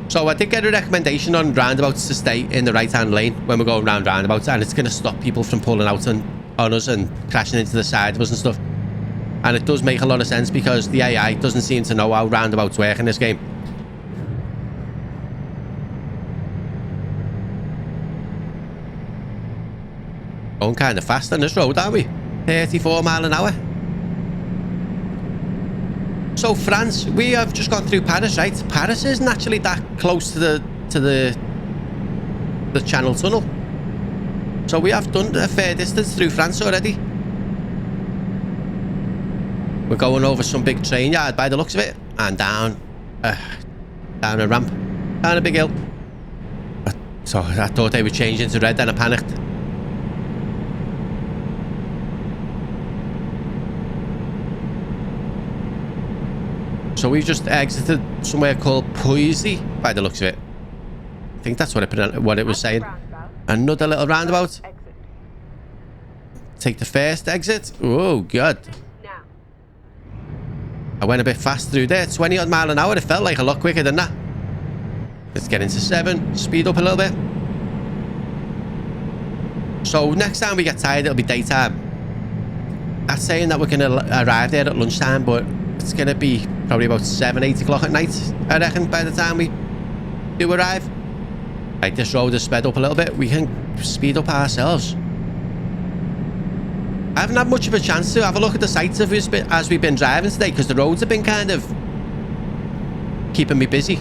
So I did get a recommendation on roundabouts to stay in the right-hand lane when we're going round roundabouts, and it's going to stop people from pulling out on us and crashing into the side of us and stuff. And it does make a lot of sense because the AI doesn't seem to know how roundabouts work in this game. Going kind of fast on this road, aren't we? 34 miles an hour. So France, we have just gone through Paris, right? Paris isn't actually that close to the Channel Tunnel. So we have done a fair distance through France already. We're going over some big train yard by the looks of it, and down a ramp, down a big hill. So I thought they would change into red, then I panicked. So we've just exited somewhere called Poisy by the looks of it. I think that's what it was saying. Another little roundabout. Take the first exit. Oh, God. I went a bit fast through there. 20 odd mile an hour. It felt like a lot quicker than that. Let's get into 7. Speed up a little bit. So next time we get tired, it'll be daytime. That's saying that we're going to arrive there at lunchtime, but it's going to be probably about 7, 8 o'clock at night, I reckon, by the time we do arrive. Right, this road is sped up a little bit. We can speed up ourselves. I haven't had much of a chance to have a look at the sights as we've been driving today, because the roads have been kind of keeping me busy.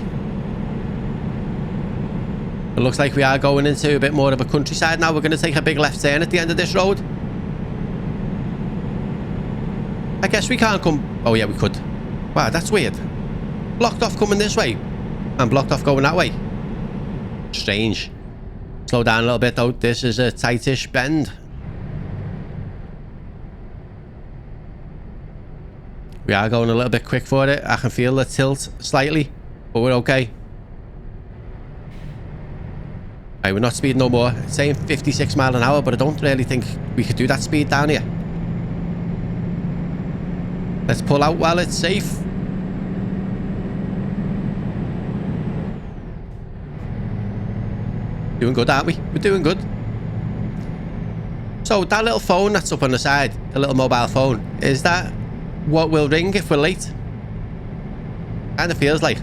It looks like we are going into a bit more of a countryside now. We're going to take a big left turn at the end of this road. I guess we can't come... Oh, yeah, we could. Wow, that's weird. Blocked off coming this way and blocked off going that way. Strange. Slow down a little bit, though. This is a tightish bend. We are going a little bit quick for it. I can feel the tilt slightly, but we're okay. Right, we're not speeding no more. It's saying 56 miles an hour, but I don't really think we could do that speed down here. Let's pull out while it's safe. Doing good, aren't we? We're doing good. So that little phone that's up on the side, the little mobile phone, is that what will ring if we're late? Kind of feels like.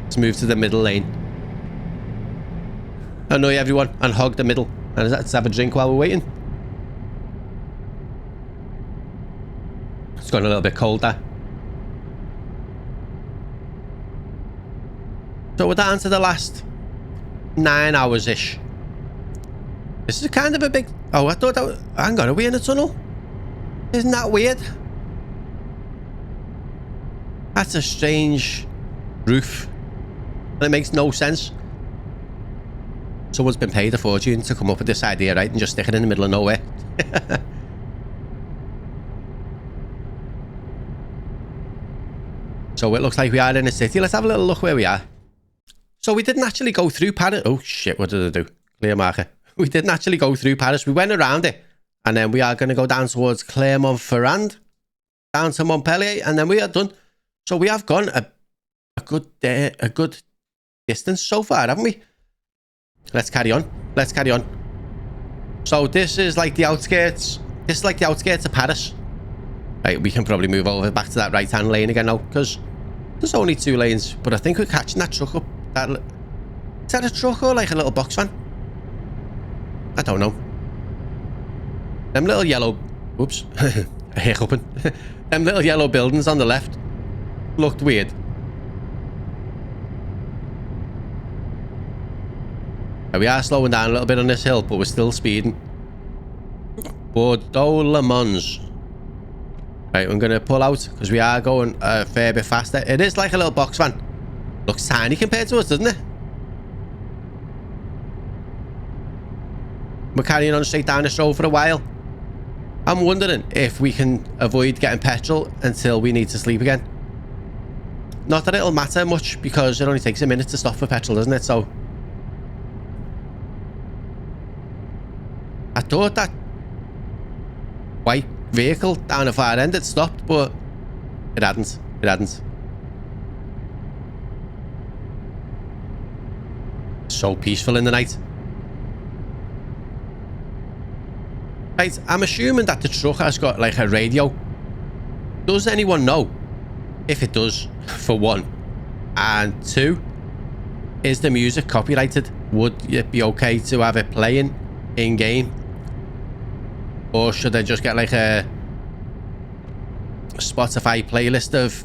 Let's move to the middle lane. Annoy everyone and hog the middle. And let's have a drink while we're waiting. It's gone a little bit colder. So we're down to the last 9 hours-ish. This is kind of a big... Oh, I thought that was... Hang on, are we in a tunnel? Isn't that weird? That's a strange roof. It makes no sense. Someone's been paid a fortune to come up with this idea, right? And just stick it in the middle of nowhere. So it looks like we are in a city. Let's have a little look where we are. So we didn't actually go through Paris. Oh shit, what did I do? Clear marker. We didn't actually go through Paris. We went around it. And then we are going to go down towards Clermont-Ferrand. Down to Montpellier. And then we are done. So we have gone a good distance so far, haven't we? Let's carry on. Let's carry on. So this is like the outskirts. This is like the outskirts of Paris. Right, we can probably move over back to that right-hand lane again now, because there's only 2 lanes. But I think we're catching that truck up. Is that a truck or like a little box van? I don't know. Them little yellow... Whoops. Hiccuping. Them little yellow buildings on the left looked weird. We are slowing down a little bit on this hill, but we're still speeding. Bordeaux Le Mans. Right, I'm going to pull out because we are going a fair bit faster. It is like a little box van. Looks tiny compared to us, doesn't it? We're carrying on straight down this road for a while. I'm wondering if we can avoid getting petrol until we need to sleep again. Not that it'll matter much because it only takes a minute to stop for petrol, doesn't it? So I thought that white vehicle down the far end had stopped, but it hadn't. It hadn't. So peaceful in the night. Right, I'm assuming that the truck has got like a radio. Does anyone know if it does, for one? And two, is the music copyrighted? Would it be okay to have it playing in game? Or should I just get like a Spotify playlist of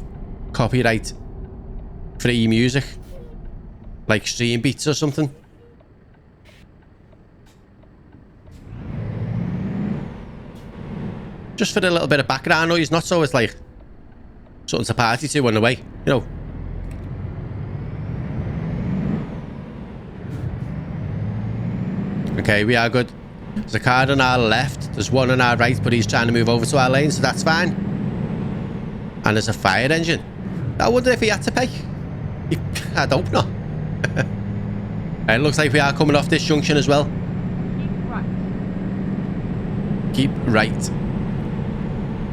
copyright free music? Like stream beats or something? Just for a little bit of background noise, not so it's like something to party to on the way, you know. Okay, we are good. There's a car on our left, there's one on our right, but he's trying to move over to our lane, so that's fine. And there's a fire engine. I wonder if he had to pay. I hope not. It looks like we are coming off this junction as well. Keep right.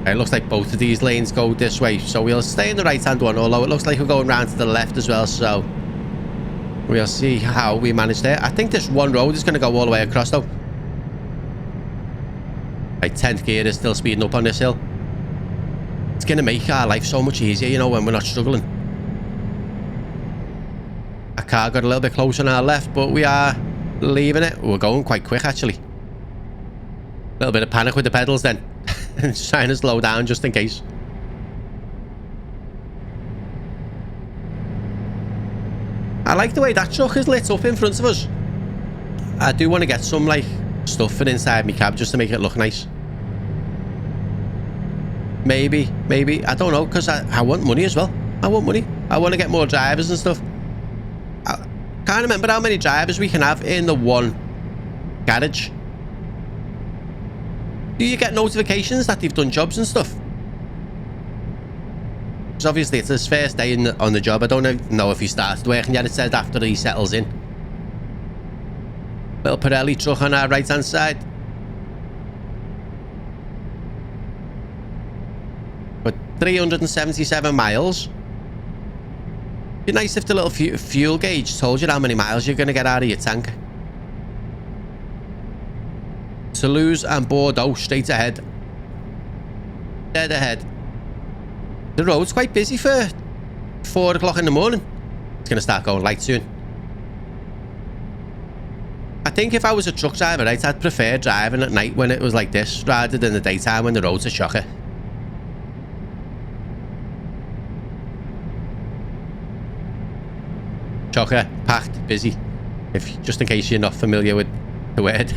It looks like both of these lanes go this way, so we'll stay in the right hand one, although it looks like we're going round to the left as well, so we'll see how we manage there. I think this one road is going to go all the way across though. Like 10th gear is still speeding up on this hill. It's going to make our life so much easier, you know, when we're not struggling. Our car got a little bit closer on our left, but we are leaving it. We're going quite quick actually. A little bit of panic with the pedals then. Just trying to slow down just in case. I like the way that truck is lit up in front of us. I do want to get some like stuff for inside my cab just to make it look nice. Maybe, I don't know, because I want money as well. I want money. I want to get more drivers and stuff. I can't remember how many drivers we can have in the one garage. Do you get notifications that they've done jobs and stuff? Because obviously it's his first day on the job. I don't know if he started working yet. It said after he settles in. Little Pirelli truck on our right hand side. But 377 miles. Be nice if the little fuel gauge told you how many miles you're going to get out of your tank. Toulouse and Bordeaux straight ahead. Dead ahead. The road's quite busy for 4 o'clock in the morning. It's going to start going light soon. I think if I was a truck driver, right, I'd prefer driving at night when it was like this rather than the daytime when the roads are shocker. Chocker, packed, busy. Just in case you're not familiar with the word.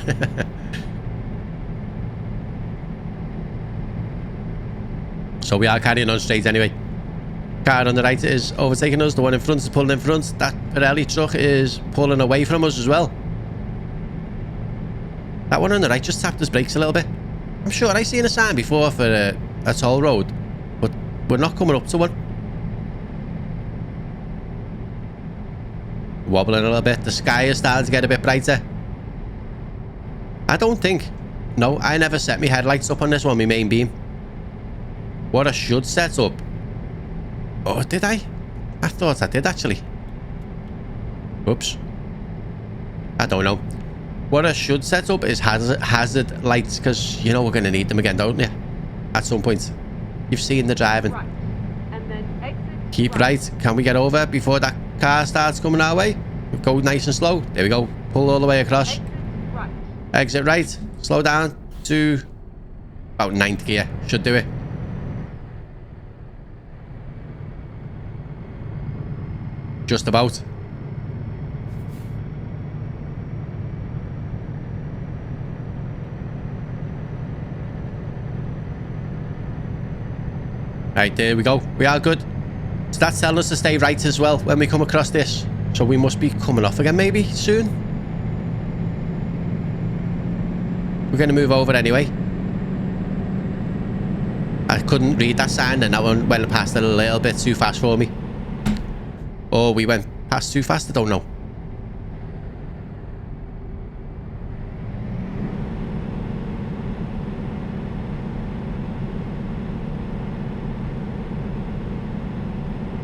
So we are carrying on straight anyway. Car on the right is overtaking us. The one in front is pulling in front. That Pirelli truck is pulling away from us as well. That one on the right just tapped his brakes a little bit. I'm sure I've seen a sign before for a toll road, but we're not coming up to one. Wobbling a little bit. The sky is starting to get a bit brighter. I don't think... No, I never set my headlights up on this one, my main beam. What I should set up... Oh, did I? I thought I did, actually. Oops. I don't know. What I should set up is hazard lights, because you know we're going to need them again, don't you? At some point. You've seen the driving. Right. And then exit Keep right. Can we get over before that car starts coming our way? Go nice and slow. There we go. Pull all the way across. Exit right. Exit right. Slow down to about 9th gear. Should do it. Just about. Right, there we go. We are good. So that's telling us to stay right as well when we come across this. So we must be coming off again maybe soon. We're going to move over anyway. I couldn't read that sign and that one went past a little bit too fast for me. Or we went past too fast, I don't know.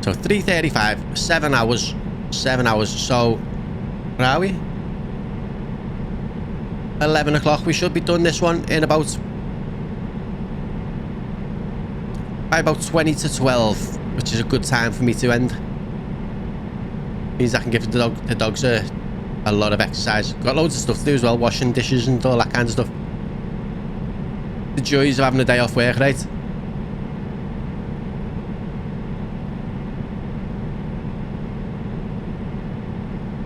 So 3:35, 7 hours. 7 hours. So where are we? 11 o'clock. We should be done this one in about by about 20 to 12, which is a good time for me to end. Means I can give the dogs a lot of exercise. Got loads of stuff to do as well, washing dishes and all that kind of stuff. The joys of having a day off work, right?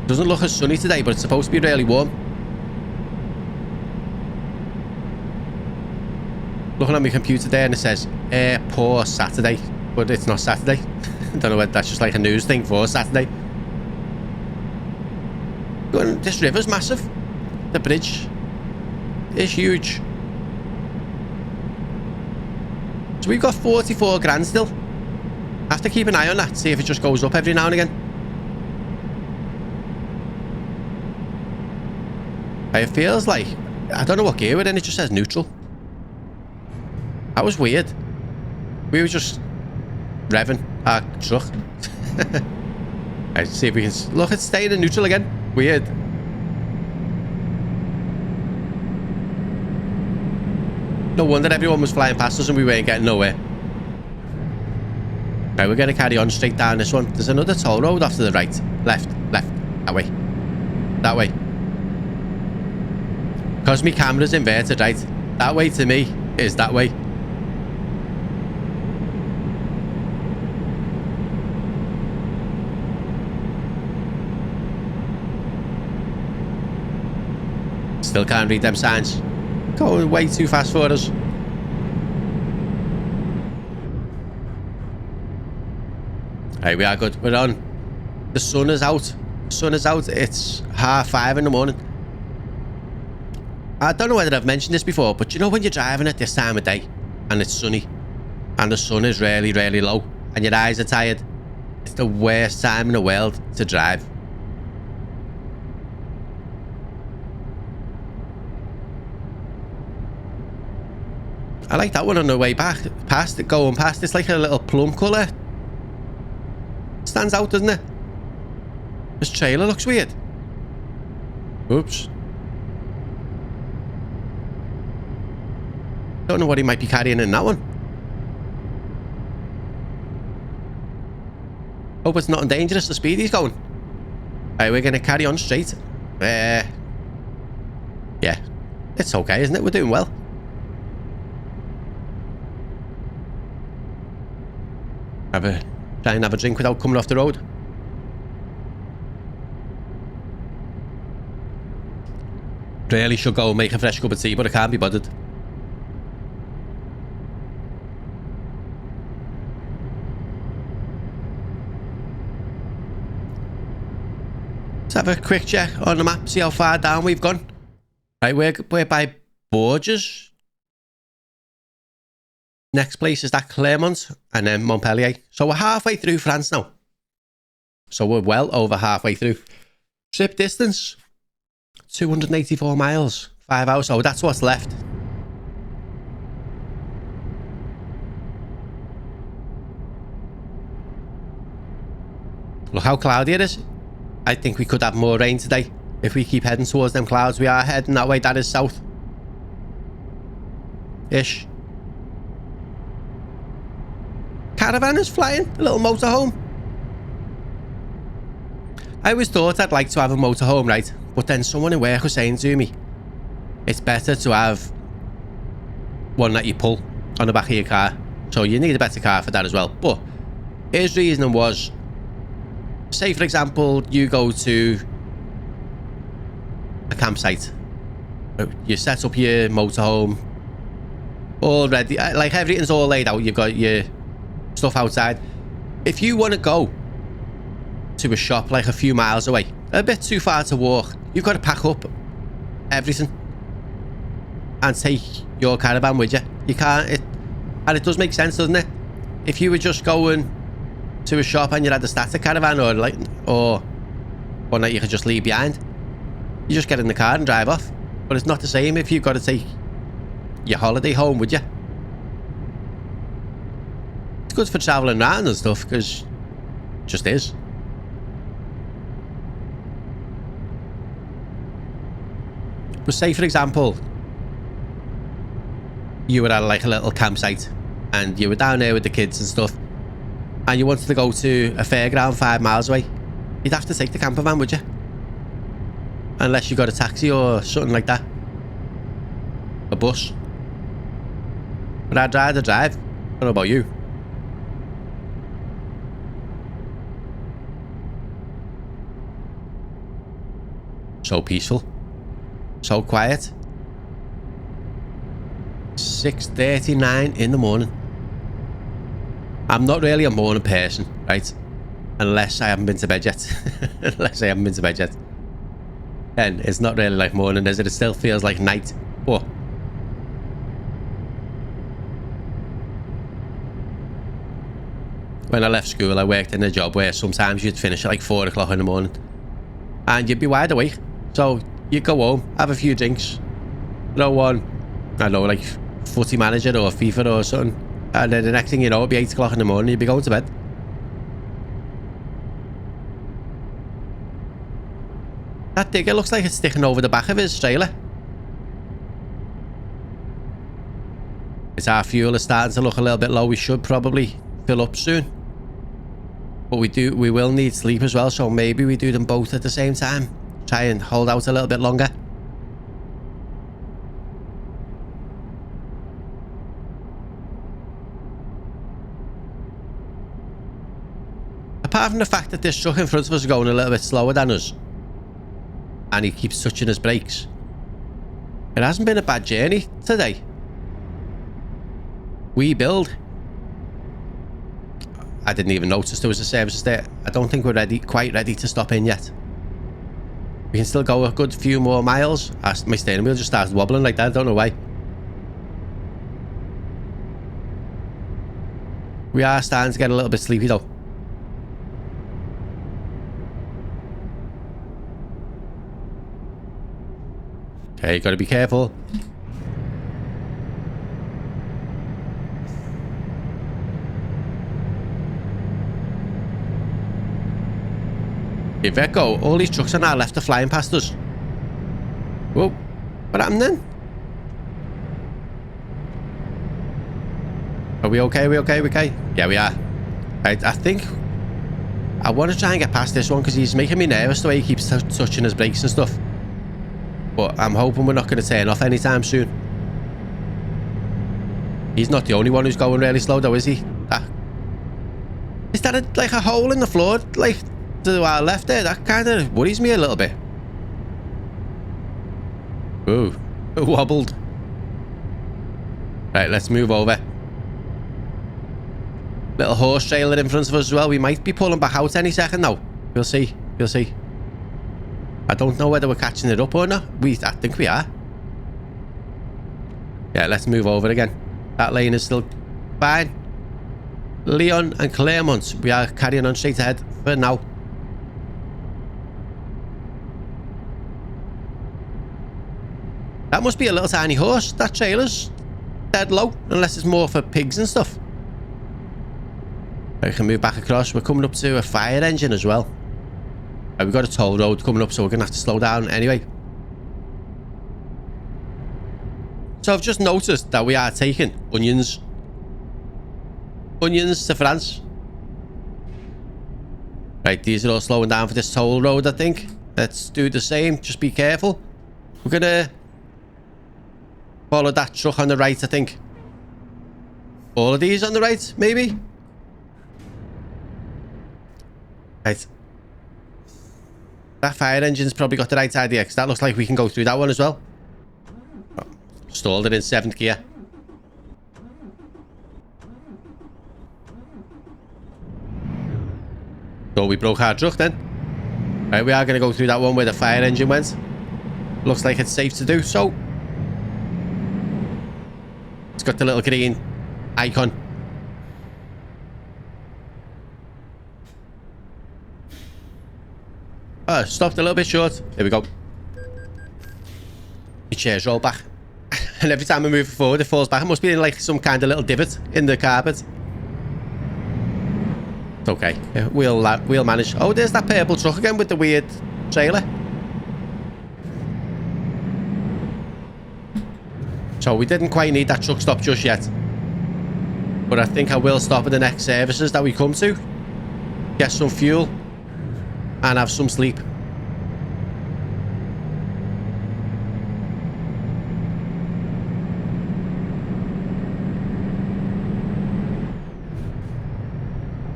Doesn't look as sunny today, but it's supposed to be really warm. Looking at my computer there and it says poor Saturday, but it's not Saturday. I don't know whether that's just like a news thing for Saturday. This river's massive. The bridge is huge. So we've got 44 grand still. I have to keep an eye on that, see if it just goes up every now and again. It feels like, I don't know what gear we're in, it just says neutral. That was weird. We were just revving our truck. Let's see if we can... Look, it's staying in neutral again. Weird. No wonder everyone was flying past us and we weren't getting nowhere. Right, we're going to carry on straight down this one. There's another toll road off to the right. Left. That way. That way. Because my camera's inverted, right? That way to me is that way. Still can't read them signs. Going way too fast for us. Right, we are good. We're on. The sun is out. The sun is out. It's 5:30 in the morning. I don't know whether I've mentioned this before, but you know when you're driving at this time of day and it's sunny and the sun is really, really low and your eyes are tired, it's the worst time in the world to drive. I like that one on the way back, past it, going past. It's like a little plum colour. Stands out, doesn't it? This trailer looks weird. Oops. Don't know what he might be carrying in that one. Hope it's not dangerous, the speed he's going. Right, we're going to carry on straight. Yeah. It's okay, isn't it? We're doing well. Try and have a drink without coming off the road. Really should go and make a fresh cup of tea, but I can't be bothered. Let's have a quick check on the map, see how far down we've gone. Right, we're by Bourges. Next place is that Clermont and then Montpellier. So we're halfway through France now. So we're well over halfway through. Trip distance, 284 miles, 5 hours. So that's what's left. Look how cloudy it is. I think we could have more rain today if we keep heading towards them clouds. We are heading that way. That is south. Ish. Caravan is flying. A little motorhome. I always thought I'd like to have a motorhome, right? But then someone in work was saying to me, it's better to have one that you pull on the back of your car. So you need a better car for that as well. But his reasoning was, say for example, you go to a campsite. You set up your motorhome already. Like everything's all laid out. You've got your stuff outside. If you want to go to a shop like a few miles away, a bit too far to walk, you've got to pack up everything and take your caravan with you. You can't, and it does make sense, doesn't it? If you were just going to a shop and you had a static caravan or one that you could just leave behind, you just get in the car and drive off. But it's not the same if you've got to take your holiday home with you. It's good for travelling around and stuff, because it just is. But say, for example, you were at like a little campsite and you were down there with the kids and stuff, and you wanted to go to a fairground 5 miles away, you'd have to take the camper van, would you? Unless you got a taxi or something like that. A bus. But I'd rather drive. I don't know about you. So peaceful. So quiet. 6:39 in the morning. I'm not really a morning person, right? Unless I haven't been to bed yet. And it's not really like morning, is it? It still feels like night. But when I left school, I worked in a job where sometimes you'd finish at like 4 o'clock in the morning and you'd be wide awake. So you'd go home, have a few drinks, throw on, I don't know, like footy manager or FIFA or something, and then the next thing you know, it'd be 8 o'clock in the morning, you'd be going to bed. That digger looks like it's sticking over the back of his trailer. It's our fuel is starting to look a little bit low. We should probably fill up soon. But we will need sleep as well, so maybe we do them both at the same time. Try and hold out a little bit longer. Apart from the fact that this truck in front of us is going a little bit slower than us, and he keeps touching his brakes, it hasn't been a bad journey today. We build. I didn't even notice there was a service there. I don't think we're quite ready to stop in yet. We can still go a good few more miles. My steering wheel just started wobbling like that. I don't know why. We are starting to get a little bit sleepy though. Okay, gotta be careful. If I go, all these trucks on our left are flying past us. Whoa, what happened then? Are we okay? Are we okay? Are we okay? Yeah, we are. Right, I think I want to try and get past this one because he's making me nervous the way he keeps touching his brakes and stuff. But I'm hoping we're not going to turn off anytime soon. He's not the only one who's going really slow though, is he? Is that like a hole in the floor? Like to our left there? That kind of worries me a little bit. Ooh, it wobbled. Right, let's move over. Little horse trailer in front of us as well. We might be pulling back out any second now. We'll see. We'll see. I don't know whether we're catching it up or not. I think we are. Yeah, let's move over again. That lane is still fine. Leon and Claremont, we are carrying on straight ahead for now. That must be a little tiny horse. That trailer's dead low, unless it's more for pigs and stuff. We can move back across. We're coming up to a fire engine as well. We've got a toll road coming up, so we're going to have to slow down anyway. So I've just noticed that we are taking onions. Onions to France. Right, these are all slowing down for this toll road, I think. Let's do the same. Just be careful. We're going to follow that truck on the right, I think. All of these on the right, maybe? Right. That fire engine's probably got the right idea, because that looks like we can go through that one as well. Oh, stalled it in 7th gear. So we broke our truck then. Right, we are going to go through that one where the fire engine went. Looks like it's safe to do so. It's got the little green icon. Oh, stopped a little bit short. There we go. The chairs roll back. And every time I move forward, it falls back. It must be in like some kind of little divot in the carpet. It's okay. Yeah, we'll manage. Oh, there's that purple truck again with the weird trailer. So we didn't quite need that truck stop just yet. But I think I will stop at the next services that we come to. Get some fuel. And have some sleep.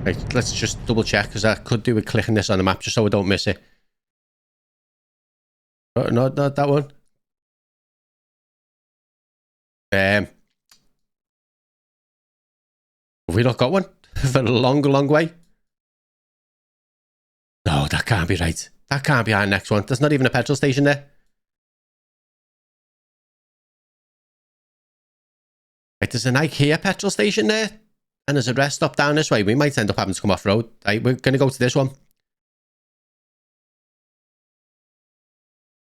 Right, let's just double check because I could do with clicking this on the map just so I don't miss it. Oh, no, not that one. Have we not got one for a long way? No, that can't be right. That can't be our next one. There's not even a petrol station there. Right, there's an IKEA petrol station there. And there's a rest stop down this way. We might end up having to come off road. Right, we're going to go to this one.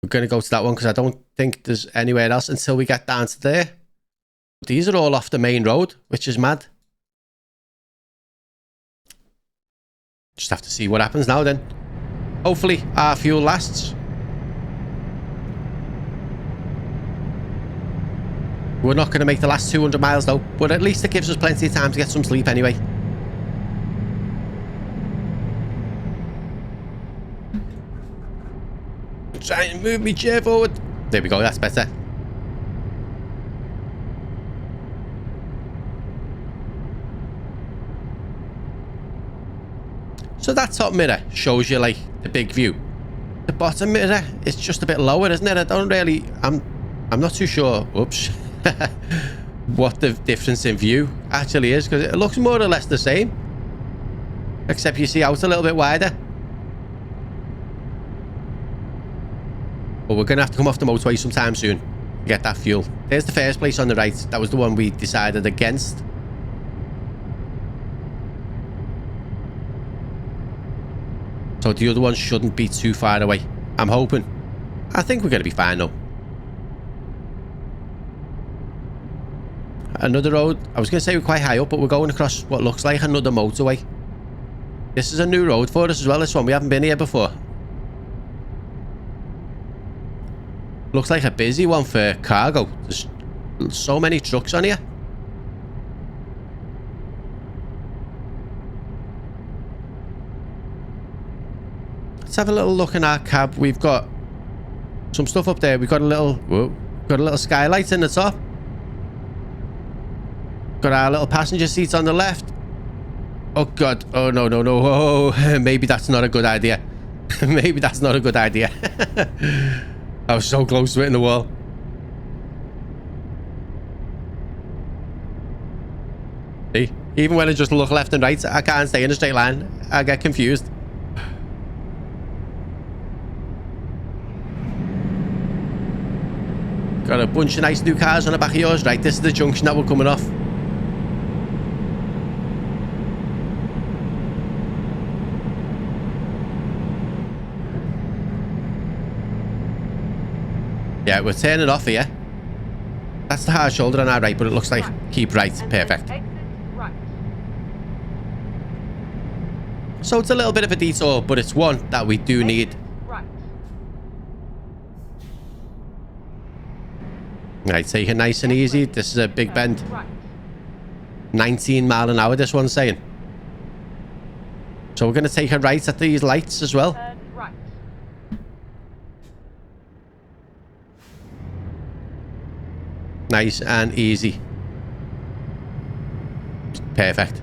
We're going to go to that one because I don't think there's anywhere else until we get down to there. These are all off the main road, which is mad. Just have to see what happens now then. Hopefully our fuel lasts. We're not going to make the last 200 miles though, but at least it gives us plenty of time to get some sleep anyway. Try and move me chair forward. There we go, that's better. So that top mirror shows you like the big view. The bottom mirror is just a bit lower, isn't it? I don't really, I'm not too sure. Oops. What the difference in view actually is, because it looks more or less the same, except you see out a little bit wider. But we're gonna have to come off the motorway sometime soon to get that fuel. There's the first place on the right. That was the one we decided against. So the other one shouldn't be too far away, I'm hoping. I think we're gonna be fine though. Another road. I was going to say we're quite high up, but we're going across what looks like another motorway. This is a new road for us as well, this one. We haven't been here before. Looks like a busy one for cargo. There's so many trucks on here. Let's have a little look in our cab. We've got some stuff up there. We've got a little skylight in the top. Got our little passenger seats on the left. Oh god. Oh no. Oh, maybe that's not a good idea. Maybe that's not a good idea. I was so close to it in the wall. See? Even when I just look left and right, I can't stay in a straight line. I get confused. Got a bunch of nice new cars on the back of yours. Right, this is the junction that we're coming off. Yeah, we're turning off here. That's the hard shoulder on our right, but it looks like keep right. Perfect. Right. So it's a little bit of a detour, but it's one that we do need. Right. Right, take it nice and easy. This is a big bend. 19 mile an hour, this one's saying. So we're going to take a right at these lights as well. Right. Nice and easy. Perfect.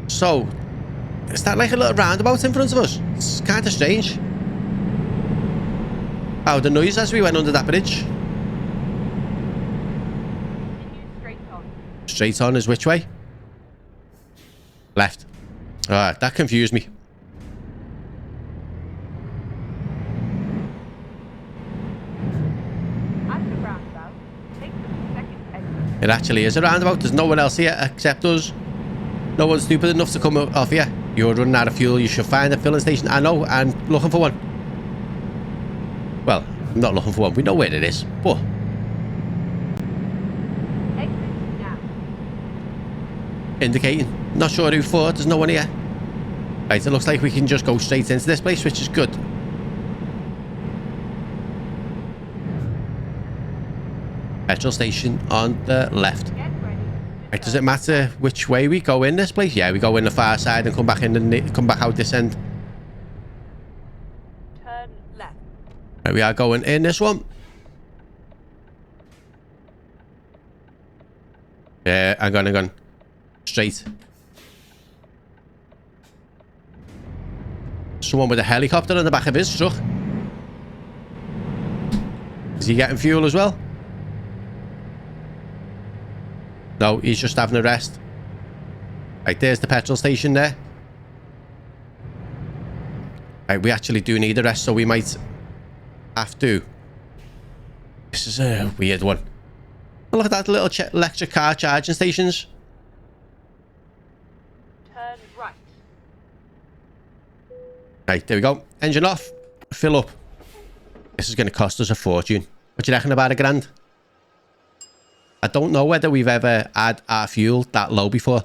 So, is that like a little roundabout in front of us? It's kind of strange. Oh, the noise as we went under that bridge. Straight on. Straight on is which way? Left. Alright, that confused me. At the roundabout, take the second exit. It actually is a roundabout. There's no one else here except us. No one's stupid enough to come off here. You're running out of fuel. You should find a filling station. I know, and looking for one. Well, I'm not looking for one. We know where it is, but... Exit now. indicating. Not sure who for. There's no one here. Right, it looks like we can just go straight into this place, which is good. Petrol station on the left. Get ready. Right, does it matter which way we go in this place? Yeah, we go in the far side and come back in and come back out this end. Turn left. Right, we are going in this one. Yeah, I'm gonna straight. Someone with a helicopter on the back of his truck. Is he getting fuel as well? No, he's just having a rest. Right, there's the petrol station there. Right, we actually do need a rest, so we might have to. This is a weird one. Look at that little electric car charging stations. Turn right. Right, there we go. Engine off. Fill up. This is going to cost us a fortune. What do you reckon, about $1,000? I don't know whether we've ever had our fuel that low before.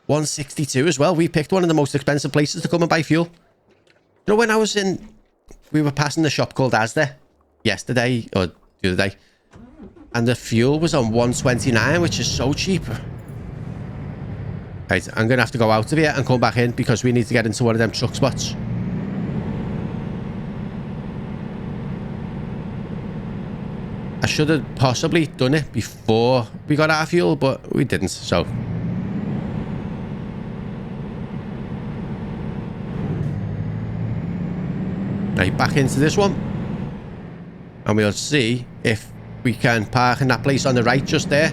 162 as well. We picked one of the most expensive places to come and buy fuel. You know, when I was in... we were passing the shop called Asda yesterday, or the other day. And the fuel was on 129, which is so cheap. Right, I'm going to have to go out of here and come back in because we need to get into one of them truck spots. I should have possibly done it before we got our fuel, but we didn't, so... Right, back into this one. And we'll see if we can park in that place on the right just there.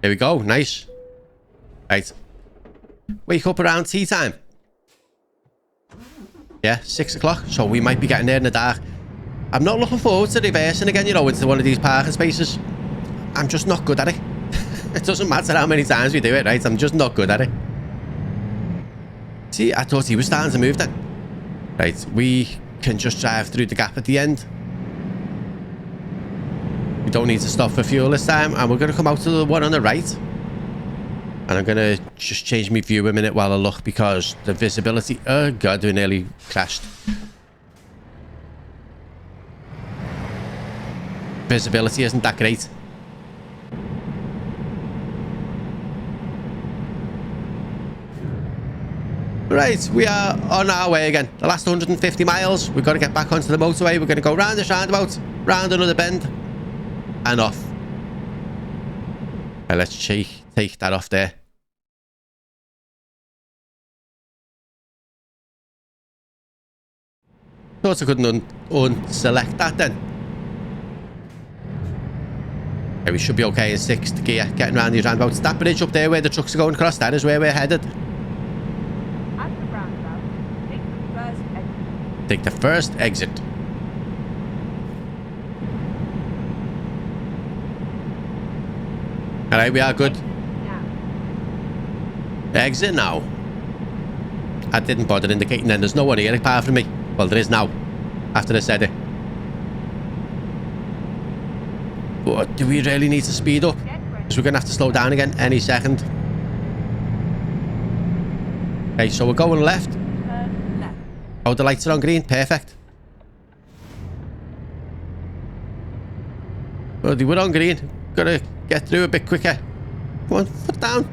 There we go, nice. Right. Wake up around tea time. Yeah, 6 o'clock, so we might be getting there in the dark. I'm not looking forward to reversing again, you know, into one of these parking spaces. I'm just not good at it. It doesn't matter how many times we do it, right? I'm just not good at it. See, I thought he was starting to move then. Right, we can just drive through the gap at the end. We don't need to stop for fuel this time, and we're going to come out to the one on the right. And I'm going to just change my view a minute while I look because the visibility... oh god, we nearly crashed. Visibility isn't that great. Right, we are on our way again. The last 150 miles. We've got to get back onto the motorway. We're going to go round this roundabout, round another bend, and off. Right, let's take that off there. Thought I couldn't unselect that then. Okay, we should be okay in 6th gear, getting around these roundabouts. That bridge up there where the trucks are going across, that is where we're headed. At the roundabout, take the first exit. Take the first exit. Alright, we are good. Now. Exit now. I didn't bother indicating then. There's no one here apart from me. Well, there is now. After I said it. But do we really need to speed up? Because we're going to have to slow down again any second. Okay, so we're going left. Turn left. Oh, the lights are on green. Perfect. Oh, they were on green. Gotta get through a bit quicker. Come on, foot down.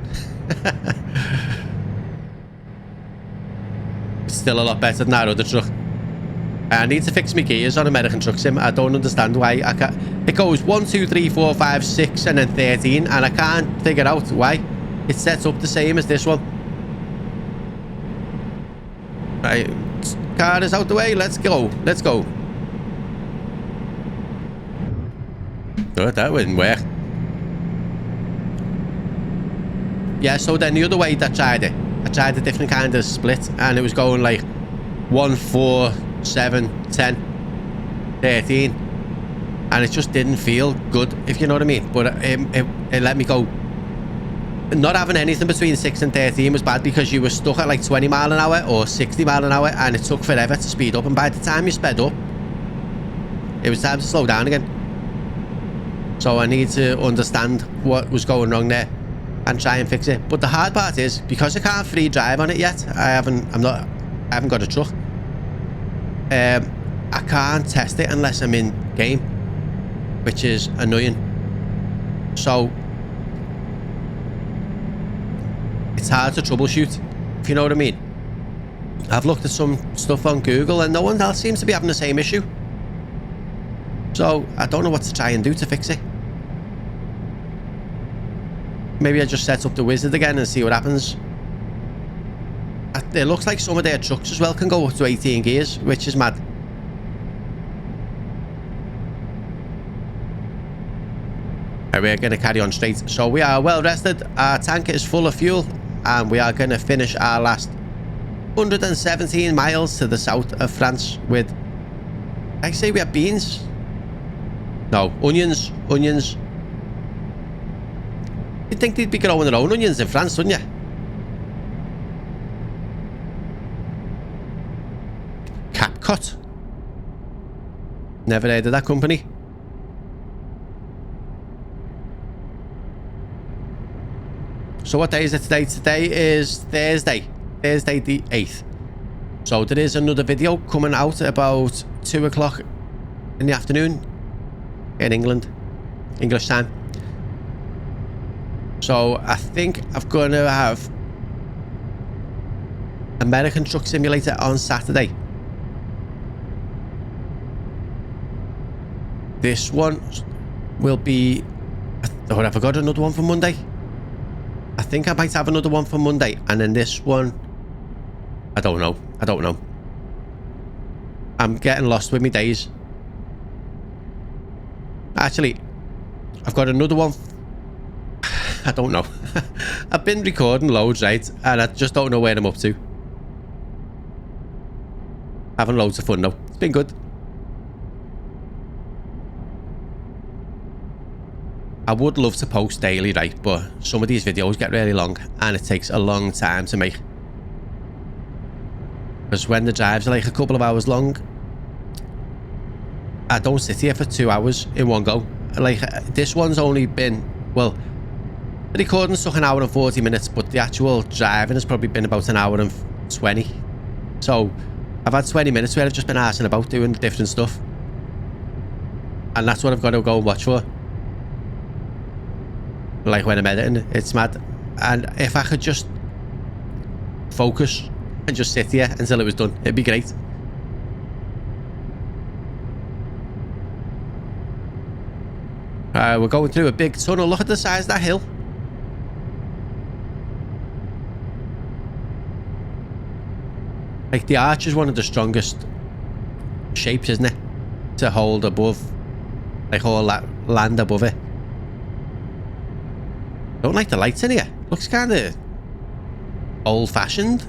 It's still a lot better than that other truck. I need to fix my gears on American Truck Sim. I don't understand why I can't. It goes 1, 2, 3, 4, 5, 6 and then 13 and I can't figure out why. It sets up the same as this one. Right, car is out the way. Let's go. Let's go. Oh, that wouldn't work. Yeah, so then the other way that I tried a different kind of split, and it was going like 1, 4, 7, 10, 13, and it just didn't feel good, if you know what I mean. But it let me go. Not having anything between 6 and 13 was bad, because you were stuck at like 20 mile an hour or 60 mile an hour, and it took forever to speed up, and by the time you sped up, it was time to slow down again. So I need to understand what was going wrong there and try and fix it. But the hard part is, because I can't free drive on it yet, I haven't got a truck. I can't test it unless I'm in game, which is annoying. So it's hard to troubleshoot, if you know what I mean. I've looked at some stuff on Google and no one else seems to be having the same issue. So I don't know what to try and do to fix it. Maybe I just set up the wizard again and see what happens. It looks like some of their trucks as well can go up to 18 gears, which is mad. Right, we're going to carry on straight. So we are well rested. Our tank is full of fuel, and we are going to finish our last 117 miles to the south of France with, I say we have beans. No, onions. You'd think they'd be growing their own onions in France, wouldn't you? Capcot. Never heard of that company. So what day is it today? Today is Thursday the 8th. So there is another video coming out about 2 o'clock in the afternoon in England, English time. So I think I'm going to have American Truck Simulator on Saturday. This one will be... Oh, have I got another one for Monday? I think I might have another one for Monday, and then this one, I don't know. I'm getting lost with my days. Actually, I've got another one. I don't know. I've been recording loads, right? And I just don't know where I'm up to. Having loads of fun though. It's been good. I would love to post daily, right? But some of these videos get really long and it takes a long time to make. Because when the drives are like a couple of hours long, I don't sit here for 2 hours in one go. Like, this one's only been, well, the recording's took an hour and 40 minutes, but the actual driving has probably been about an hour and 20. So I've had 20 minutes where I've just been arsing about doing different stuff. And that's what I've got to go and watch for. Like when I'm editing, it's mad. And if I could just focus and just sit here until it was done, it'd be great. We're going through a big tunnel. Look at the size of that hill. Like, the arch is one of the strongest shapes, isn't it? To hold above, like, all that land above it. Don't like the lights in here. Looks kind of old-fashioned.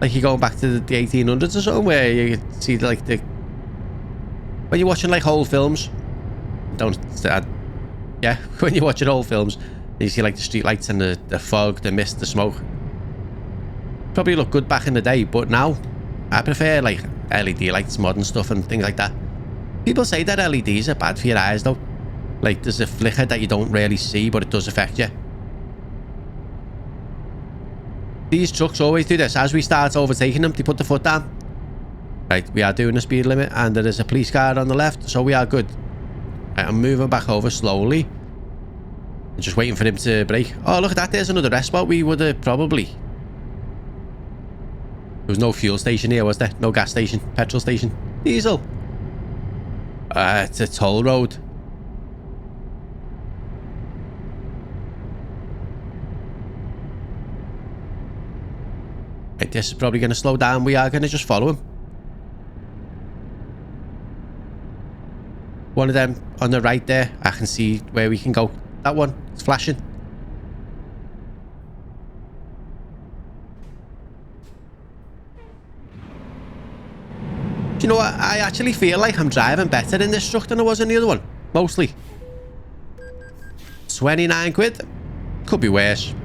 Like you're going back to the 1800s or something, where you see like the... When you're watching like old films, yeah, when you're watching old films, you see like the street lights and the fog, the mist, the smoke. Probably look good back in the day, but now I prefer like LED lights, modern stuff and things like that. People say that LEDs are bad for your eyes though. Like there's a flicker that you don't really see, but it does affect you. These trucks always do this. As we start overtaking them, they put the foot down. Right, we are doing the speed limit and there is a police car on the left, so we are good. Right, I'm moving back over slowly. I'm just waiting for him to brake. Oh, look at that. There's another rest spot. We would have probably... There was no fuel station here, was there? No gas station, petrol station, diesel. It's a toll road. Right, this is probably going to slow down. We are going to just follow him. One of them on the right there. I can see where we can go. That one, it's flashing. Do you know what? I actually feel like I'm driving better in this truck than I was in the other one. Mostly. 29 quid. Could be worse.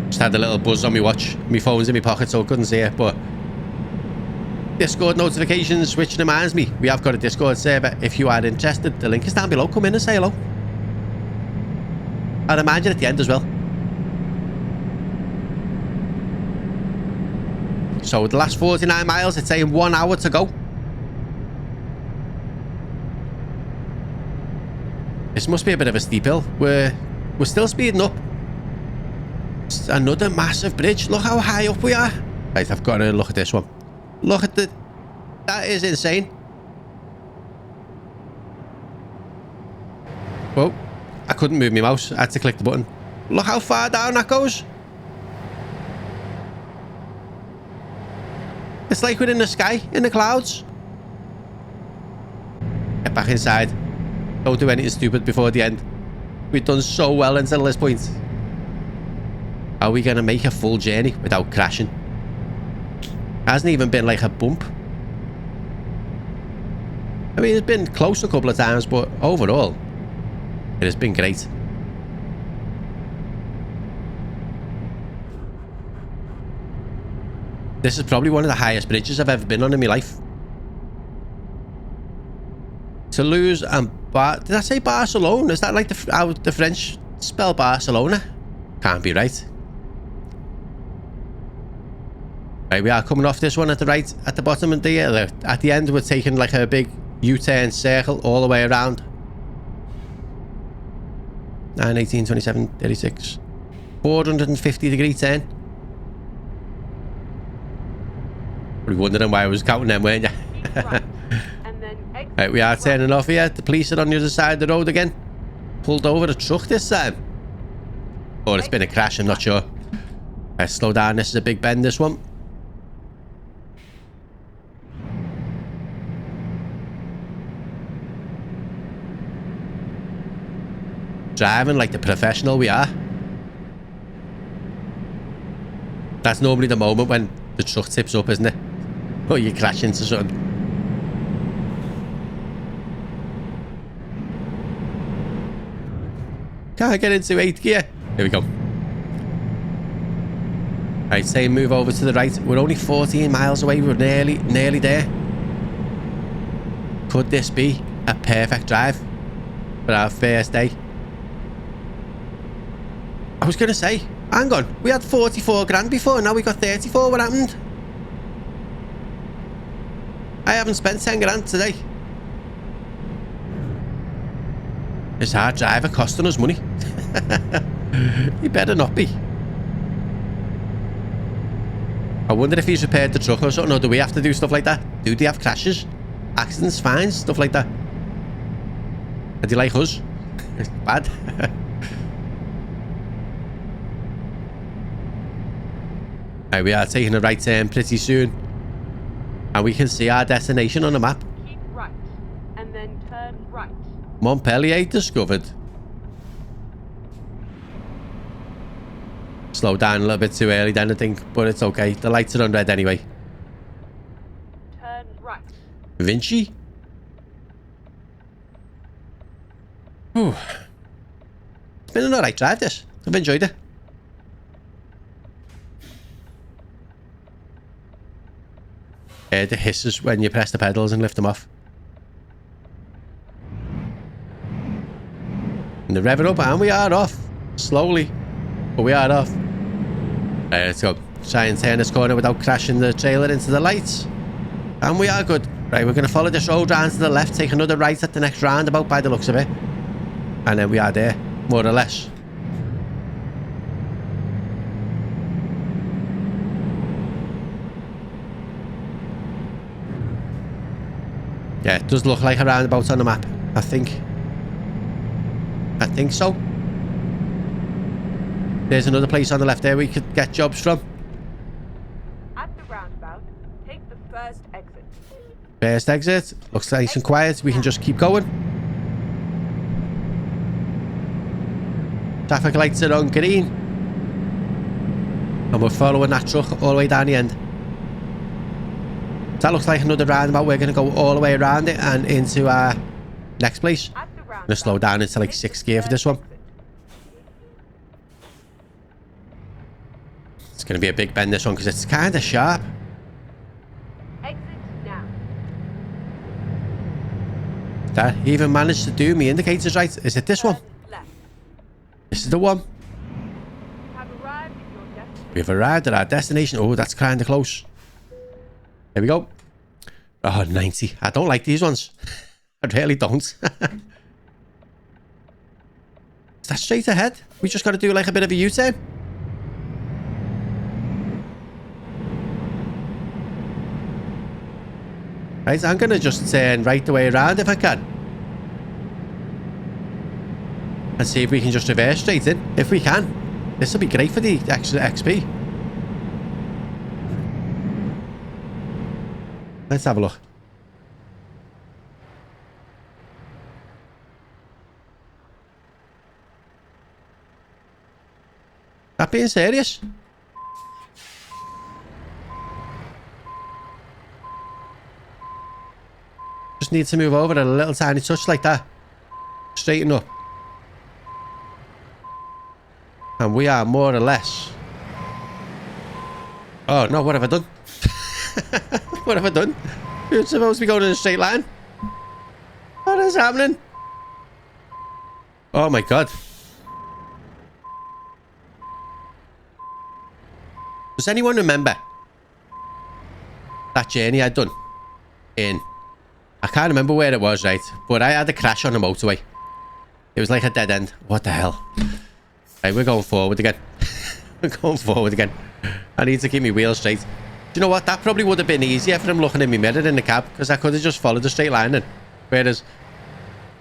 Just had a little buzz on my watch. My phone's in my pocket, so I couldn't see it, but Discord notifications, which reminds me, we have got a Discord server. If you are interested, the link is down below. Come in and say hello. I'll remind you at the end as well. So the last 49 miles, it's saying 1 hour to go. This must be a bit of a steep hill. We're still speeding up. It's another massive bridge. Look how high up we are. Right, I've got to look at this one. Look at that is insane. Whoa. I couldn't move my mouse. I had to click the button. Look how far down that goes. It's like we're in the sky, in the clouds. Get back inside. Don't do anything stupid before the end. We've done so well until this point. Are we going to make a full journey without crashing? Hasn't even been like a bump. I mean, it's been close a couple of times, but overall, it has been great. This is probably one of the highest bridges I've ever been on in my life. Toulouse and did I say Barcelona? Is that like how the French spell Barcelona? Can't be right. Right, we are coming off this one at the right, at the bottom of the at the end. We're taking like a big U-turn circle all the way around. 9, 18, 27, 36. 450 degree turn. Probably wondering why I was counting them, weren't you? Right, we are turning off here. The police are on the other side of the road again. Pulled over a truck this time. Or it's been a crash, I'm not sure. Right, slow down. This is a big bend, this one. Driving like the professional we are. That's normally the moment when the truck tips up, isn't it? Or you crash into something. Can't get into 8th gear. Here we go. Right, say move over to the right. We're only 14 miles away. We're nearly there. Could this be a perfect drive for our first day? I was going to say, hang on, we had 44 grand before, now we got 34. What happened? I haven't spent 10 grand today. Is our driver costing us money? He better not be. I wonder if he's repaired the truck or something, or do we have to do stuff like that? Do they have crashes? Accidents, fines, stuff like that? Are they like us? It's bad. Right, we are taking a right turn pretty soon. And we can see our destination on the map. Keep right, and then turn right. Montpellier discovered. Slow down a little bit too early then, I think, but it's okay. The lights are on red anyway. Turn right. Vinci? Whew. It's been an alright drive, this. I've enjoyed it. The hisses when you press the pedals and lift them off. And the rev it up, and we are off. Slowly, but we are off. Right, let's go. Try and turn this corner without crashing the trailer into the lights. And we are good. Right, we're going to follow this road round to the left, take another right at the next roundabout by the looks of it. And then we are there, more or less. Yeah, it does look like a roundabout on the map, I think. I think so. There's another place on the left there we could get jobs from. At the roundabout, take the first exit. First exit. Looks nice and quiet. We can just keep going. Traffic lights are on green. And we're following that truck all the way down the end. That looks like another roundabout. We're going to go all the way around it and into our next place. At the I'm roundabout, going to slow down into like take 6th the gear for this one. first exit. It's going to be a big bend this one because it's kind of sharp. Exit now. That even managed to do me indicators right. Is it this one? Turn left. This is the one. You have arrived at your destination. We've arrived at our destination. Oh, that's kind of close. Here we go. Oh, 90. I don't like these ones. I really don't. Is that straight ahead? We just got to do like a bit of a U-turn. Right, I'm going to just turn right the way around if I can. And see if we can just reverse straight in. If we can. This will be great for the extra XP. Let's have a look. That being serious? Just need to move over a little tiny touch like that. Straighten up. And we are more or less... Oh no, what have I done? What have I done? You're supposed to be going in a straight line. What is happening? Oh my god. Does anyone remember that journey I'd done in... I can't remember where it was, right? But I had a crash on the motorway. It was like a dead end. What the hell? Right, we're going forward again. We're going forward again. I need to keep my wheels straight. Do you know what? That probably would have been easier for him looking in my mirror in the cab, because I could have just followed a straight line then. Whereas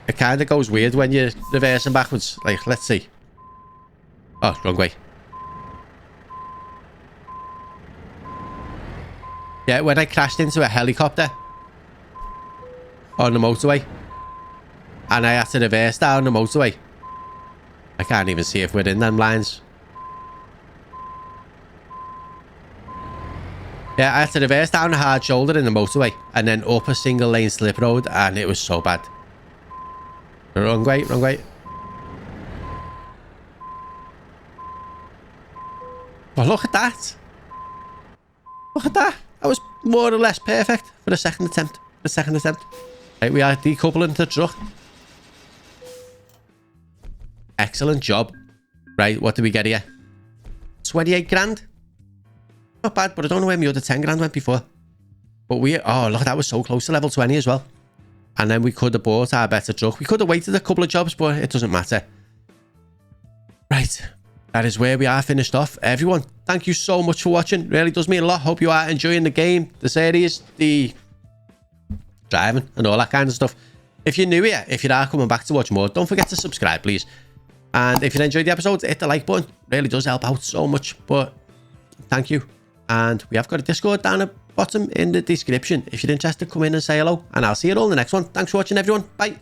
it kind of goes weird when you're reversing backwards. Like, let's see. Oh, wrong way. Yeah, when I crashed into a helicopter on the motorway and I had to reverse down the motorway. I can't even see if we're in them lines. Yeah, I had to reverse down a hard shoulder in the motorway and then up a single lane slip road, and it was so bad. Wrong way, wrong way. Oh, look at that. Look at that. That was more or less perfect for the second attempt. Right, we are decoupling the truck. Excellent job. Right, what did we get here? 28 grand. Not bad, but I don't know where my other 10 grand went before. But we... Oh, look, that was so close to level 20 as well. And then we could have bought our better truck. We could have waited a couple of jobs, but it doesn't matter. Right. That is where we are finished off. Everyone, thank you so much for watching. Really does mean a lot. Hope you are enjoying the game, the series, the driving and all that kind of stuff. If you're new here, if you are coming back to watch more, don't forget to subscribe, please. And if you enjoyed the episode, hit the like button. Really does help out so much. But thank you. And we have got a Discord down at the bottom in the description. If you're interested, come in and say hello. And I'll see you all in the next one. Thanks for watching, everyone. Bye.